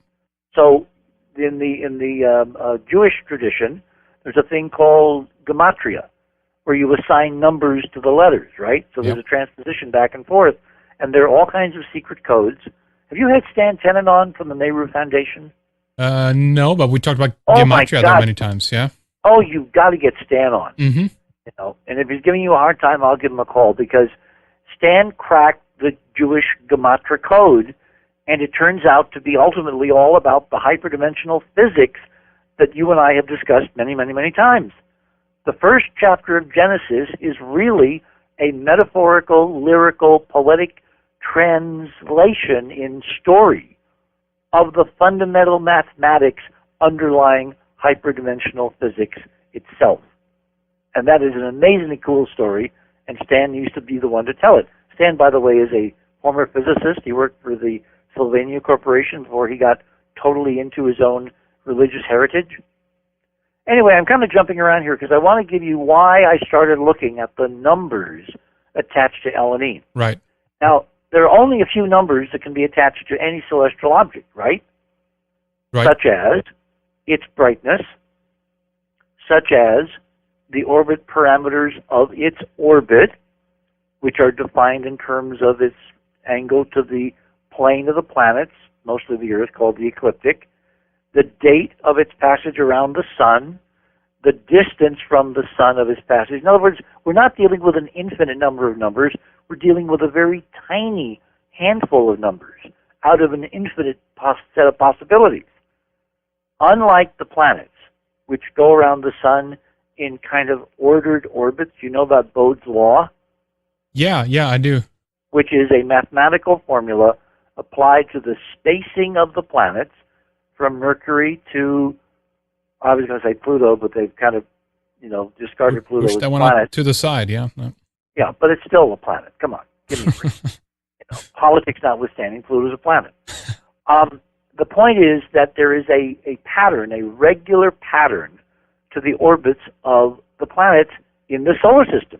So in the Jewish tradition, there's a thing called gematria, where you assign numbers to the letters, right? So there's a transposition back and forth, and there are all kinds of secret codes. Have you had Stan Tenen on from the Nehru Foundation? No, but we talked about gematria there many times, yeah? Oh, you've got to get Stan on. Mm-hmm. And if he's giving you a hard time, I'll give him a call, because Stan cracked the Jewish gematria code, and it turns out to be ultimately all about the hyperdimensional physics that you and I have discussed many, many, many times. The first chapter of Genesis is really a metaphorical, lyrical, poetic translation in story of the fundamental mathematics underlying hyperdimensional physics itself. And that is an amazingly cool story, and Stan used to be the one to tell it. Stan, by the way, is a former physicist. He worked for the Sylvania Corporation before he got totally into his own religious heritage. Anyway, I'm kind of jumping around here because I want to give you why I started looking at the numbers attached to Elanine. Right. Now, there are only a few numbers that can be attached to any celestial object, right? Right. Such as its brightness, such as the orbit parameters of its orbit, which are defined in terms of its angle to the plane of the planets, mostly the Earth, called the ecliptic, the date of its passage around the sun, the distance from the sun of its passage. In other words, we're not dealing with an infinite number of numbers. We're dealing with a very tiny handful of numbers out of an infinite set of possibilities. Unlike the planets, which go around the sun in kind of ordered orbits, you know about Bode's law? Yeah, I do. Which is a mathematical formula applied to the spacing of the planets from Mercury to, I was going to say Pluto, but they've kind of, discarded Pluto as a that one planet. up to the side, yeah. No. Yeah, but it's still a planet. Come on, give me a break. Politics notwithstanding, Pluto's a planet. The point is that there is a pattern, a regular pattern to the orbits of the planets in the solar system.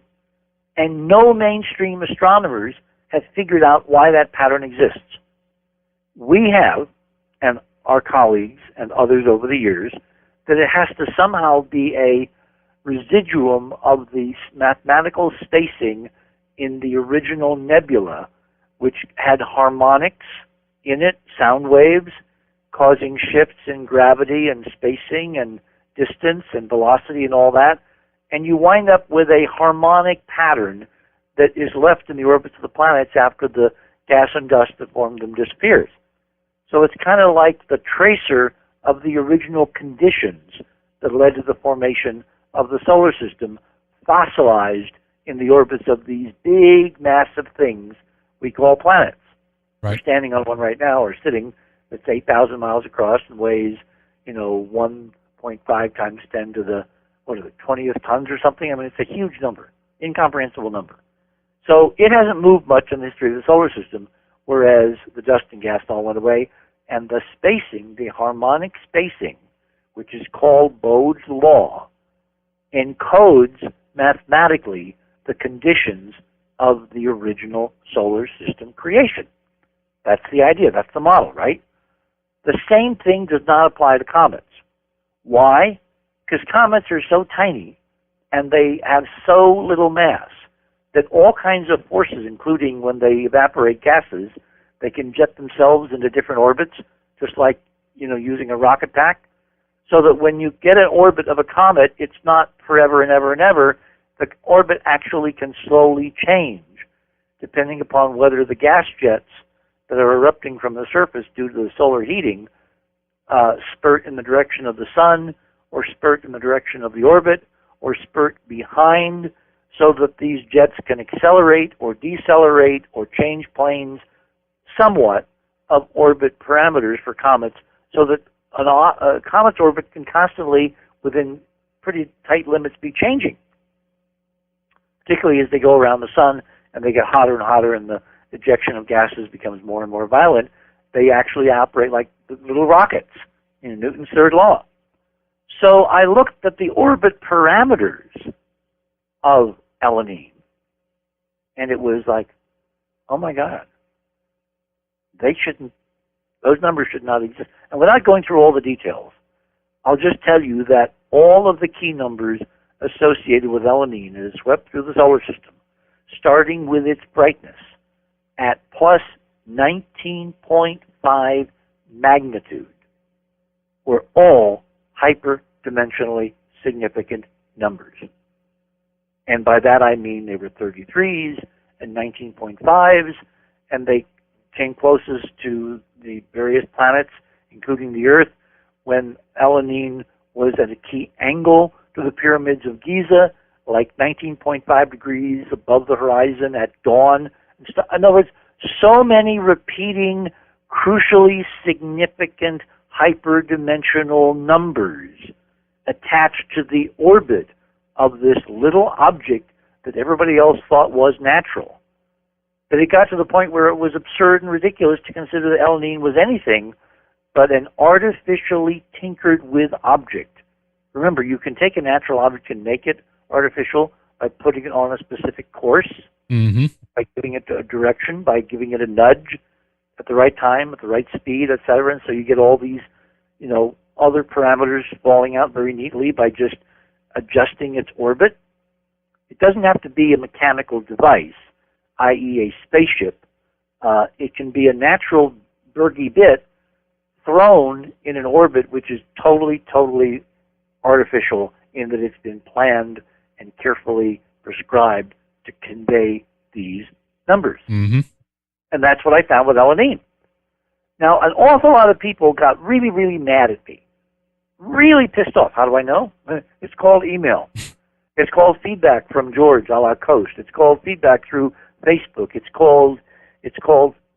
And no mainstream astronomers have figured out why that pattern exists. We have, and our colleagues and others over the years, that it has to somehow be a residuum of the mathematical spacing in the original nebula, which had harmonics in it, sound waves, causing shifts in gravity and spacing and distance and velocity and all that. And you wind up with a harmonic pattern that is left in the orbits of the planets after the gas and dust that formed them disappears. So it's kind of like the tracer of the original conditions that led to the formation of the solar system, fossilized in the orbits of these big, massive things we call planets. Right. We're standing on one right now, or sitting, that's 8,000 miles across and weighs, 1.5 times 10 to the, 20th tons or something. I mean, it's a huge number, incomprehensible number. So it hasn't moved much in the history of the solar system, whereas the dust and gas all went away, and the spacing, the harmonic spacing, which is called Bode's law, encodes mathematically the conditions of the original solar system creation. That's the idea. That's the model, right? The same thing does not apply to comets. Why? Because comets are so tiny and they have so little mass that all kinds of forces, including when they evaporate gases, they can jet themselves into different orbits, just like, using a rocket pack. So that when you get an orbit of a comet, it's not forever and ever and ever. The orbit actually can slowly change, depending upon whether the gas jets that are erupting from the surface due to the solar heating spurt in the direction of the sun, or spurt in the direction of the orbit, or spurt behind, so that these jets can accelerate or decelerate or change planes somewhat of orbit parameters for comets, so that a comet's orbit can constantly, within pretty tight limits, be changing, particularly as they go around the sun and they get hotter and hotter and the ejection of gases becomes more and more violent. They actually operate like little rockets in Newton's third law. So I looked at the orbit parameters of Elenin, and it was like, oh my God, those numbers should not exist. And without going through all the details, I'll just tell you that all of the key numbers associated with Elenin as swept through the solar system, starting with its brightness at plus 19.5 magnitude, were all hyperdimensionally significant numbers. And by that I mean they were 33s and 19.5s, and they came closest to the various planets, including the Earth, when Elenin was at a key angle to the pyramids of Giza, like 19.5 degrees above the horizon at dawn. In other words, so many repeating, crucially significant hyperdimensional numbers attached to the orbit of this little object that everybody else thought was natural, that it got to the point where it was absurd and ridiculous to consider that Elenin was anything but an artificially tinkered with object. Remember, you can take a natural object and make it artificial by putting it on a specific course, by giving it a direction, by giving it a nudge at the right time, at the right speed, etc. And so you get all these, other parameters falling out very neatly by just adjusting its orbit. It doesn't have to be a mechanical device, i.e. a spaceship. It can be a natural Bergy bit thrown in an orbit which is totally, totally artificial in that it's been planned and carefully prescribed to convey these numbers. And that's what I found with Elenin. Now, an awful lot of people got really, really mad at me. Really pissed off. How do I know? It's called email. It's called feedback from George a la Coast. It's called feedback through Facebook. It's called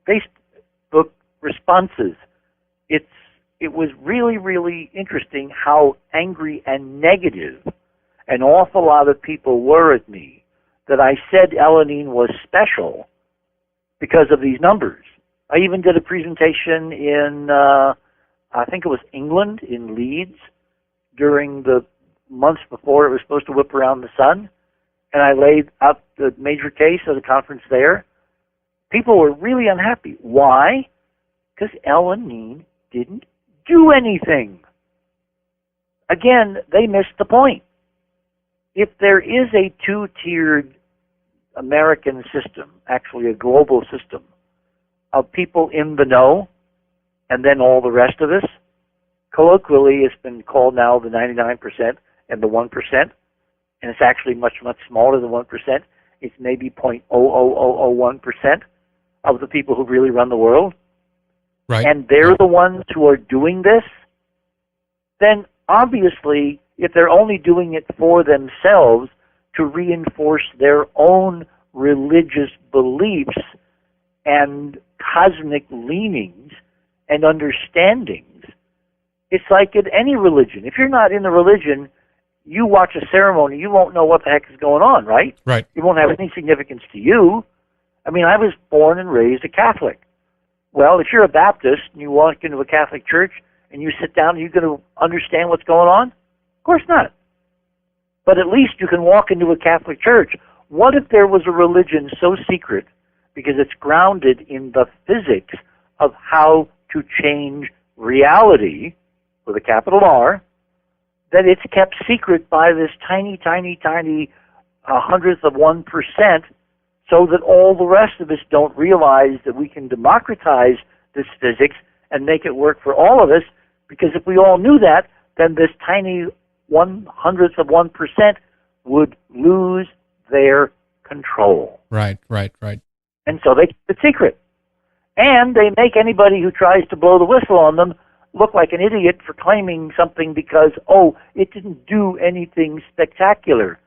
Facebook responses. It's it was really, really interesting how angry and negative an awful lot of people were at me that I said Elanine was special because of these numbers. I even did a presentation in, I think it was England, in Leeds, during the months before it was supposed to whip around the sun, and I laid out the major case of the conference there. People were really unhappy. Why? Because Elanine didn't do anything. Again, they missed the point. If there is a two-tiered American system, actually a global system, of people in the know and then all the rest of us, colloquially it's been called now the 99% and the 1%, and it's actually much, much smaller than 1%. It's maybe 0.00001% of the people who really run the world. Right. And they're the ones who are doing this, then obviously, if they're only doing it for themselves to reinforce their own religious beliefs and cosmic leanings and understandings, it's like in any religion. If you're not in the religion, you watch a ceremony, you won't know what the heck is going on, right? Right. It won't have any significance to you. I mean, I was born and raised a Catholic. Well, if you're a Baptist and you walk into a Catholic church and you sit down, are you going to understand what's going on? Of course not. But at least you can walk into a Catholic church. What if there was a religion so secret, because it's grounded in the physics of how to change reality, with a capital R, that it's kept secret by this tiny, tiny, tiny hundredth of 1%, so that all the rest of us don't realize that we can democratize this physics and make it work for all of us, because if we all knew that, then this tiny 1/100th of 1% would lose their control. Right. And so they keep it secret. And they make anybody who tries to blow the whistle on them look like an idiot for claiming something because, oh, it didn't do anything spectacular.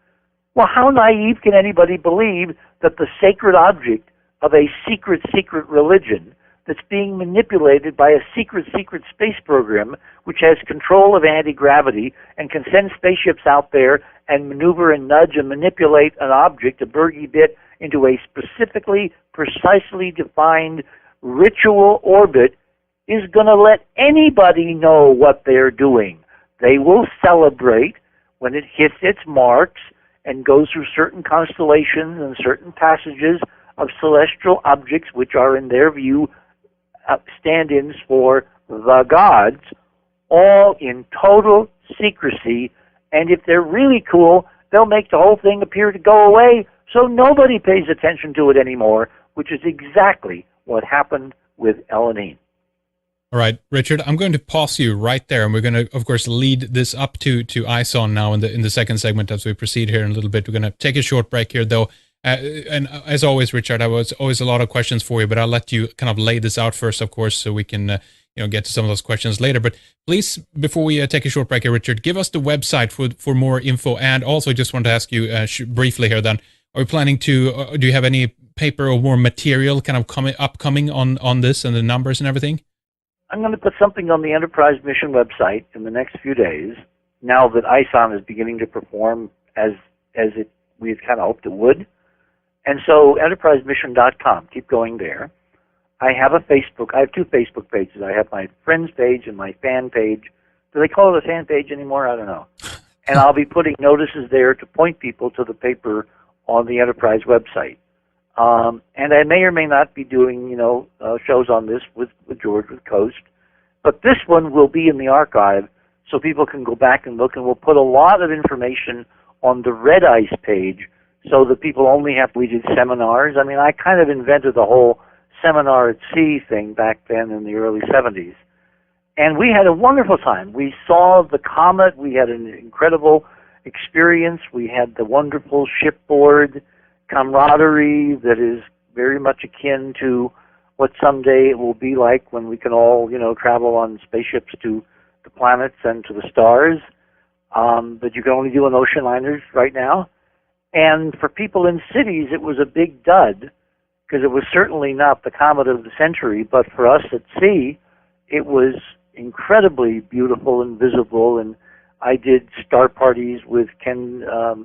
Well, how naive can anybody believe that the sacred object of a secret religion that's being manipulated by a secret space program which has control of anti-gravity and can send spaceships out there and maneuver and nudge and manipulate an object, a Bergy bit, into a specifically, precisely defined ritual orbit, is going to let anybody know what they're doing. They will celebrate when it hits its marks and goes through certain constellations and certain passages of celestial objects which are, in their view, stand-ins for the gods, all in total secrecy. And if they're really cool, they'll make the whole thing appear to go away so nobody pays attention to it anymore, which is exactly what happened with Elanine. All right, Richard, I'm going to pause you right there, and we're going to, of course, lead this up to ISON now in the second segment as we proceed here in a little bit. We're going to take a short break here, though. And as always, Richard, I was always a lot of questions for you, but I'll let you kind of lay this out first, of course, so we can get to some of those questions later. But please, before we take a short break here, Richard, give us the website for more info. And also, just want to ask you briefly here then, are you planning to, do you have any paper or more material kind of upcoming on this and the numbers and everything? I'm going to put something on the Enterprise Mission website in the next few days, now that ISON is beginning to perform as we had kind of hoped it would. And so enterprisemission.com, keep going there. I have a Facebook. I have two Facebook pages. I have my friends page and my fan page. Do they call it a fan page anymore? I don't know. And I'll be putting notices there to point people to the paper on the Enterprise website. And I may or may not be doing, shows on this with George, with Coast. But this one will be in the archive so people can go back and look, and we'll put a lot of information on the Red Ice page so that people only have, we did seminars. I mean, I kind of invented the whole seminar at sea thing back then in the early 70s. And we had a wonderful time. We saw the comet. We had an incredible experience. We had the wonderful shipboard camaraderie that is very much akin to what someday it will be like when we can all, travel on spaceships to the planets and to the stars. But you can only do on ocean liners right now. And for people in cities, it was a big dud, because it was certainly not the comet of the century. But for us at sea, it was incredibly beautiful and visible. And I did star parties with Ken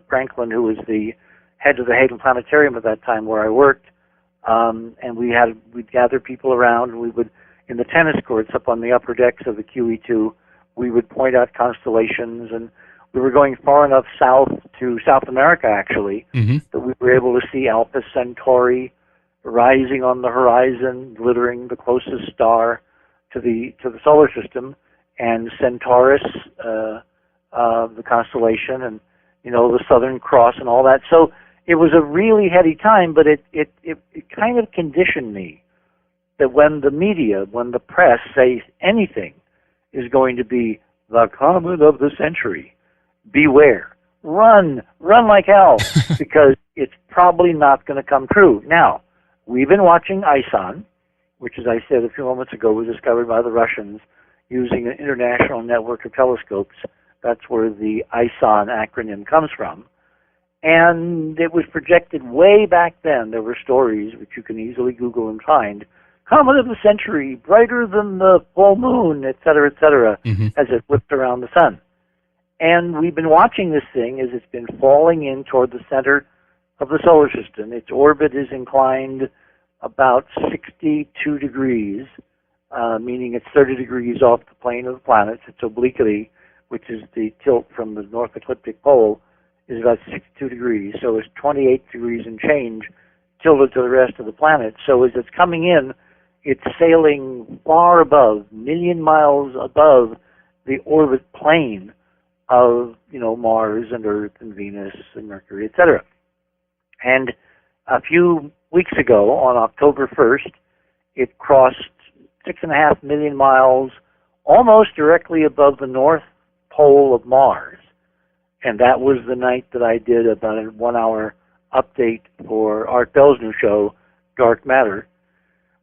Franklin, who was the head of the Hoagland Planetarium at that time where I worked. And we'd gather people around, and we would, in the tennis courts up on the upper decks of the QE2, we would point out constellations, and we were going far enough south to South America, actually, that we were able to see Alpha Centauri rising on the horizon, glittering the closest star to the solar system, and Centaurus, the constellation, and the Southern Cross and all that. So it was a really heady time, but it kind of conditioned me that when the media, when the press says anything is going to be the comet of the century, beware. Run like hell, because it's probably not going to come true. Now, we've been watching ISON, which, as I said a few moments ago, was discovered by the Russians using an international network of telescopes. That's where the ISON acronym comes from. And it was projected way back then. There were stories, which you can easily Google and find, comet of the century, brighter than the full moon, et cetera, as it whipped around the sun. And we've been watching this thing as it's been falling in toward the center of the solar system. Its orbit is inclined about 62 degrees, meaning it's 30 degrees off the plane of the planets. Its obliquity, which is the tilt from the north ecliptic pole, is about 62 degrees. So it's 28 degrees and change tilted to the rest of the planet. So as it's coming in, it's sailing far above, million miles above the orbit plane of, Mars and Earth and Venus and Mercury, etc. And a few weeks ago, on October 1st, it crossed 6.5 million miles, almost directly above the north pole of Mars. And that was the night that I did about a 1-hour update for Art Bell's new show, Dark Matter,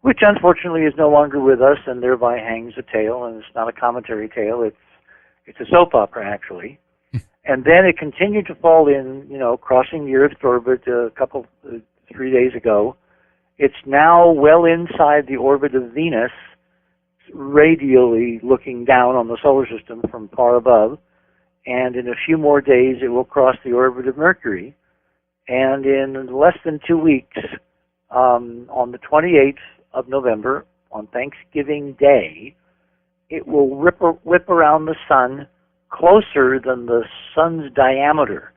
which unfortunately is no longer with us, and thereby hangs a tale, and it's not a commentary tale, it's a soap opera, actually. And then it continued to fall in, crossing the Earth's orbit 3 days ago. It's now well inside the orbit of Venus, radially looking down on the solar system from far above. And in a few more days, it will cross the orbit of Mercury. And in less than 2 weeks, on the 28th of November, on Thanksgiving Day, it will whip around the sun closer than the sun's diameter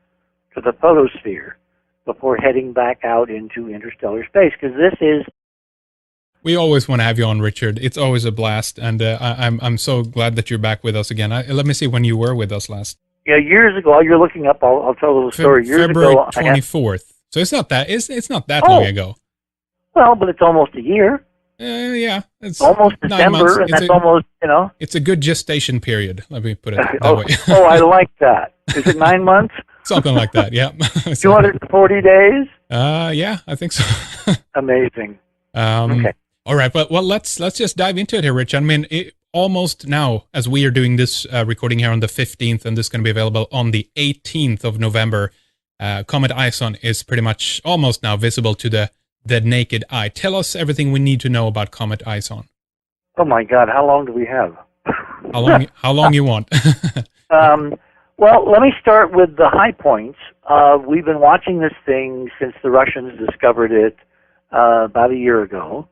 to the photosphere before heading back out into interstellar space. Because this is... We always want to have you on, Richard. It's always a blast, and I'm so glad that you're back with us again. Let me see when you were with us last. Yeah, years ago. You're looking up. I'll tell a little story. Years February ago, 24th. So it's not that long ago. Well, but it's almost a year. Yeah, it's almost 9 December, months. and that's almost, It's a good gestation period. Let me put it that way. Oh, I like that. Is it 9 months? Something like that. Yeah. 240 days. Yeah, I think so. Amazing. Okay. All right, but let's just dive into it here, Rich. I mean, almost now, as we are doing this recording here on the 15th, and this is going to be available on the 18th of November, Comet ISON is pretty much almost now visible to the naked eye. Tell us everything we need to know about Comet ISON. Oh my God, how long do we have? How long you want? Well, let me start with the high points. We've been watching this thing since the Russians discovered it about a year ago.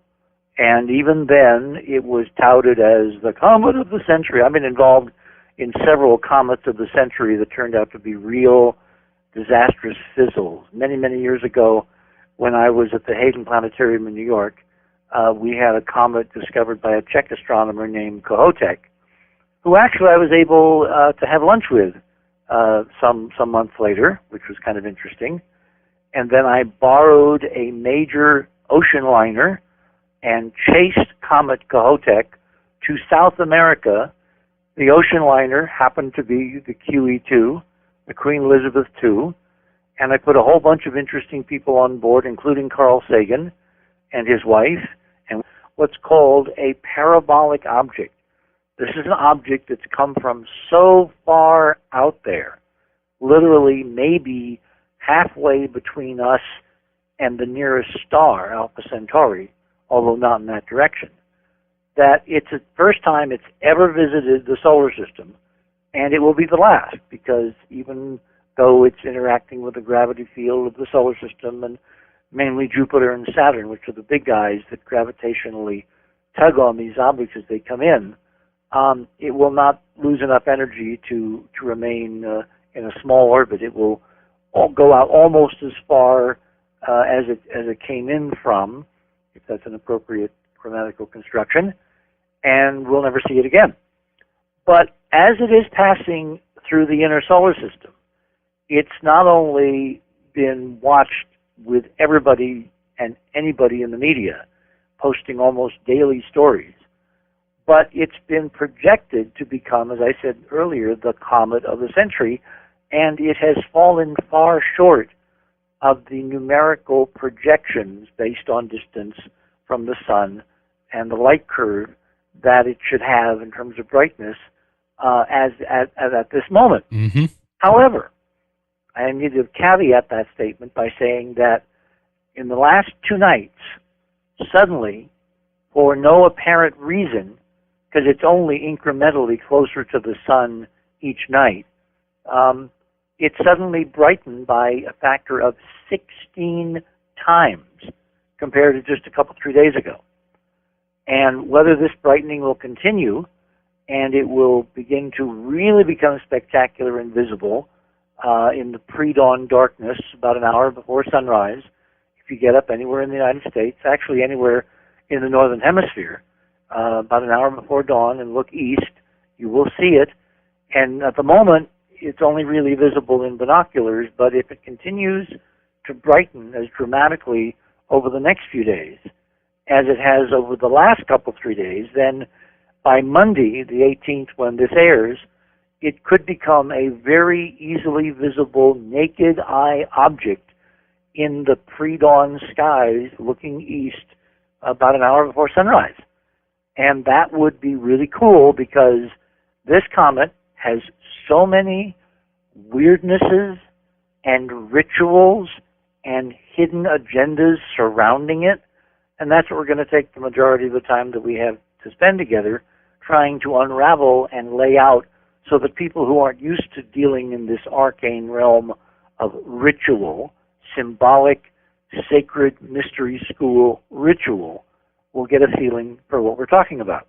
And even then, it was touted as the comet of the century. I've been involved in several comets of the century that turned out to be real disastrous fizzles. Many, many years ago, when I was at the Hoagland Planetarium in New York, we had a comet discovered by a Czech astronomer named Kohoutek, who actually I was able to have lunch with some months later, which was kind of interesting. And then I borrowed a major ocean liner and chased Comet Kohoutek to South America. The ocean liner happened to be the QE2, the Queen Elizabeth II, and I put a whole bunch of interesting people on board, including Carl Sagan and his wife, and what's called a parabolic object. This is an object that's come from so far out there, literally maybe halfway between us and the nearest star, Alpha Centauri, although not in that direction, that it's the first time it's ever visited the solar system, and it will be the last, because even though it's interacting with the gravity field of the solar system, and mainly Jupiter and Saturn, which are the big guys that gravitationally tug on these objects as they come in, it will not lose enough energy to remain in a small orbit. It will go out almost as far as it came in from, if that's an appropriate grammatical construction, and we'll never see it again. But as it is passing through the inner solar system, it's not only been watched with everybody and anybody in the media posting almost daily stories, but it's been projected to become, as I said earlier, the comet of the century, and it has fallen far short of the numerical projections based on distance from the sun and the light curve that it should have in terms of brightness as at this moment. Mm-hmm. However, I need to caveat that statement by saying that in the last 2 nights, suddenly, for no apparent reason, because it's only incrementally closer to the sun each night, it suddenly brightened by a factor of 16 times compared to just a couple, 3 days ago. And whether this brightening will continue and it will begin to really become spectacular and visible in the pre-dawn darkness about an hour before sunrise, if you get up anywhere in the United States, actually anywhere in the northern hemisphere, about an hour before dawn and look east, you will see it. And at the moment, it's only really visible in binoculars, but if it continues to brighten as dramatically over the next few days as it has over the last couple, 3 days, then by Monday, the 18th, when this airs, it could become a very easily visible naked eye object in the pre-dawn skies looking east about an hour before sunrise. And that would be really cool, because this comet has so many weirdnesses and rituals and hidden agendas surrounding it, and that's what we're going to take the majority of the time that we have to spend together trying to unravel and lay out, so that people who aren't used to dealing in this arcane realm of ritual, symbolic, sacred mystery school ritual, will get a feeling for what we're talking about.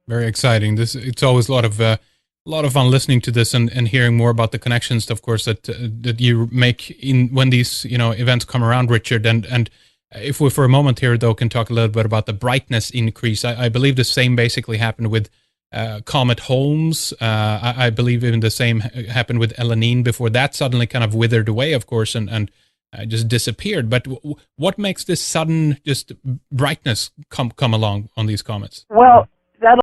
Very exciting. It's always a lot of fun listening to this and hearing more about the connections, of course, that you make in when these events come around, Richard. And if we for a moment here though can talk a little bit about the brightness increase, I believe the same basically happened with Comet Holmes. I believe even the same happened with Elanine before that suddenly kind of withered away, of course, and just disappeared. But what makes this sudden just brightness come along on these comets? Well,